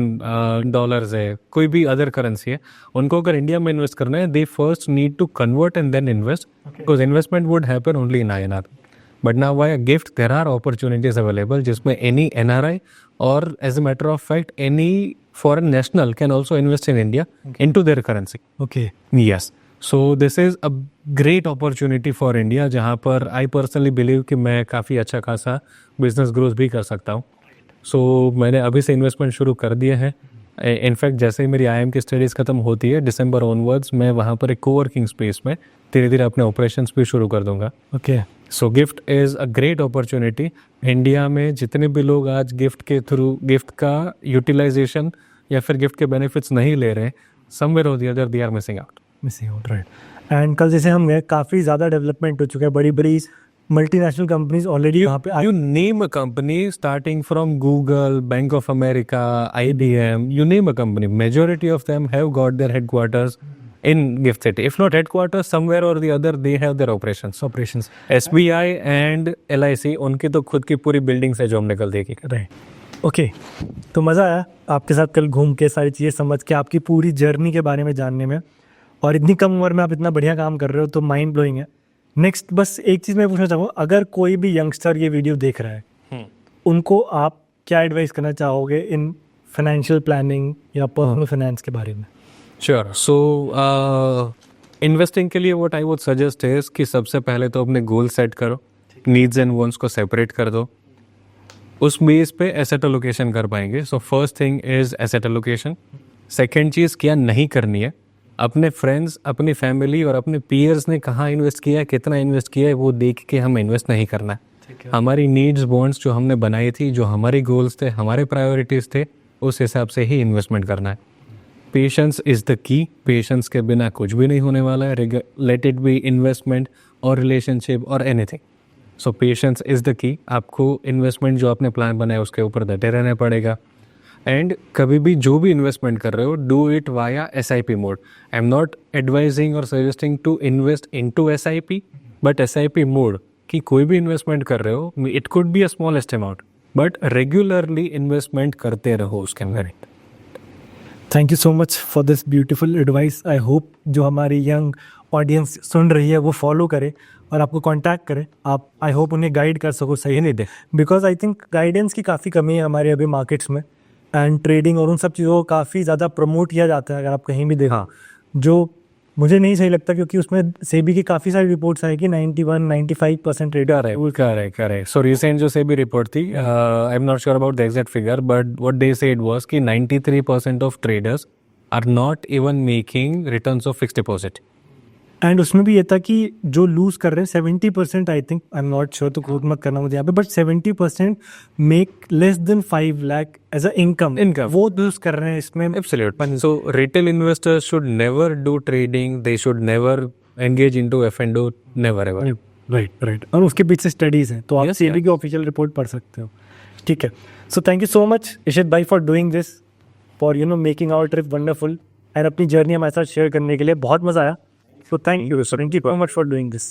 डॉलर्स है, कोई भी अदर करेंसी है, उनको अगर इंडिया में इन्वेस्ट करना है, they first need to convert and then invest, because investment would happen only in INR. But now by GIFT there are opportunities available जिसमें एनी NRI और as a matter of fact any foreign national can also invest in India into their currency. Okay. Yes. So this is a great opportunity for India, जहाँ पर आई personally believe कि मैं काफ़ी अच्छा खासा business growth भी कर सकता हूँ. सो मैंने अभी से इन्वेस्टमेंट शुरू कर दिए हैं. इनफैक्ट जैसे ही मेरी IIM की स्टडीज़ ख़त्म होती है दिसंबर ऑनवर्ड्स, मैं वहाँ पर एक कोवर्किंग स्पेस में धीरे धीरे अपने ऑपरेशंस भी शुरू कर दूंगा. Okay. So gift is a great opportunity. India में जितने भी लोग आज गिफ्ट के थ्रू गिफ्ट का यूटिलाइजेशन या फिर गिफ्ट के बेनिफिट्स नहीं ले रहे, समवेयर और the other they are missing out. Right. And कल जैसे हम गए, काफ़ी ज़्यादा डेवलपमेंट हो चुका है, बड़ी बड़ी मल्टीनेशनल कंपनीज ऑलरेडी वहाँ पे You name a company starting from Google, Bank of America, IBM, you name a company. Majority of them have got their headquarters in Gift City. If not headquarters, somewhere or the other they have their operations. SBI and LIC, उनकी तो खुद की पूरी buildings है जो हमने कल देखी. राइट. ओके. तो मज़ा आया आपके साथ कल घूम के, सारी चीज़ें समझ के, आपकी पूरी जर्नी के बारे में जानने में. और इतनी कम उम्र में आप इतना बढ़िया काम कर रहे हो तो माइंड ब्लोइंग है. नेक्स्ट बस एक चीज़ मैं पूछना चाहूँगा, अगर कोई भी यंगस्टर ये वीडियो देख रहा है, उनको आप क्या एडवाइस करना चाहोगे इन फाइनेंशियल प्लानिंग या पर्सनल फाइनेंस के बारे में? श्योर. सो इन्वेस्टिंग के लिए what I would suggest is कि सबसे पहले तो अपने गोल सेट करो, नीड्स एंड वांट्स को सेपरेट कर दो, उस बेस पे एसेट एलोकेशन कर पाएंगे. So first thing is asset allocation. Second चीज़ क्या नहीं करनी है, अपने फ्रेंड्स, अपनी फैमिली और अपने पीयर्स ने कहाँ इन्वेस्ट किया है, कितना इन्वेस्ट किया है, वो देख के हमें इन्वेस्ट नहीं करना है. हमारी नीड्स वांट्स जो हमने बनाई थी, जो हमारे गोल्स थे, हमारे प्रायोरिटीज़ थे, उस हिसाब से ही इन्वेस्टमेंट करना है. Patience is the key. Patience के बिना कुछ भी नहीं होने वाला है, लेट इट बी इन्वेस्टमेंट और रिलेशनशिप और anything. So patience is the key. आपको इन्वेस्टमेंट जो आपने प्लान बनाया उसके ऊपर डटे रहना पड़ेगा. एंड कभी भी जो भी इन्वेस्टमेंट कर रहे हो, do it via SIP mode. I am not advising और suggesting to invest into SIP, but SIP mode कि कोई भी इन्वेस्टमेंट कर रहे हो, it could be a smallest amount, but regularly investment करते रहो उसके अंदर. Thank you so much for this beautiful advice. I hope जो हमारी यंग ऑडियंस सुन रही है वो फॉलो करे और आपको कांटेक्ट करे. आप आई होप उन्हें गाइड कर सको सही नहीं दे, बिकॉज आई थिंक गाइडेंस की काफ़ी कमी है हमारे अभी मार्केट्स में. एंड ट्रेडिंग और उन सब चीज़ों को काफ़ी ज़्यादा प्रमोट किया जाता है, अगर आप कहीं भी देखा, जो मुझे नहीं सही लगता, क्योंकि उसमें सेबी की काफ़ी सारी रिपोर्ट्स आई कि 91-95% ट्रेडर है. करेक्ट. सो रिसेंट जो सेबी रिपोर्ट थी, I am not sure about the exact figure, but what they said was कि 93% of traders are not even making returns of fixed deposit. And उसमें भी ये था कि जो लूज कर रहे हैं 70%, I think, I am not sure, तो कोट मत करना मुझे यहाँ पे, but 70% make less than 5 lakh as a income, वो लूज कर रहे हैं इसमें. Absolutely. So retail investors should never do trading. They should never engage into F&O. Never ever. Right. और उसके पीछे स्टडीज हैं, तो आप Yes, सेबी की ऑफिशियल रिपोर्ट पढ़ सकते हो. ठीक है. So thank you so much Ishit भाई for doing this, for making our trip wonderful, and अपनी जर्नी हमारे साथ शेयर करने के लिए. बहुत मज़ा आया. So thank you so much for doing this.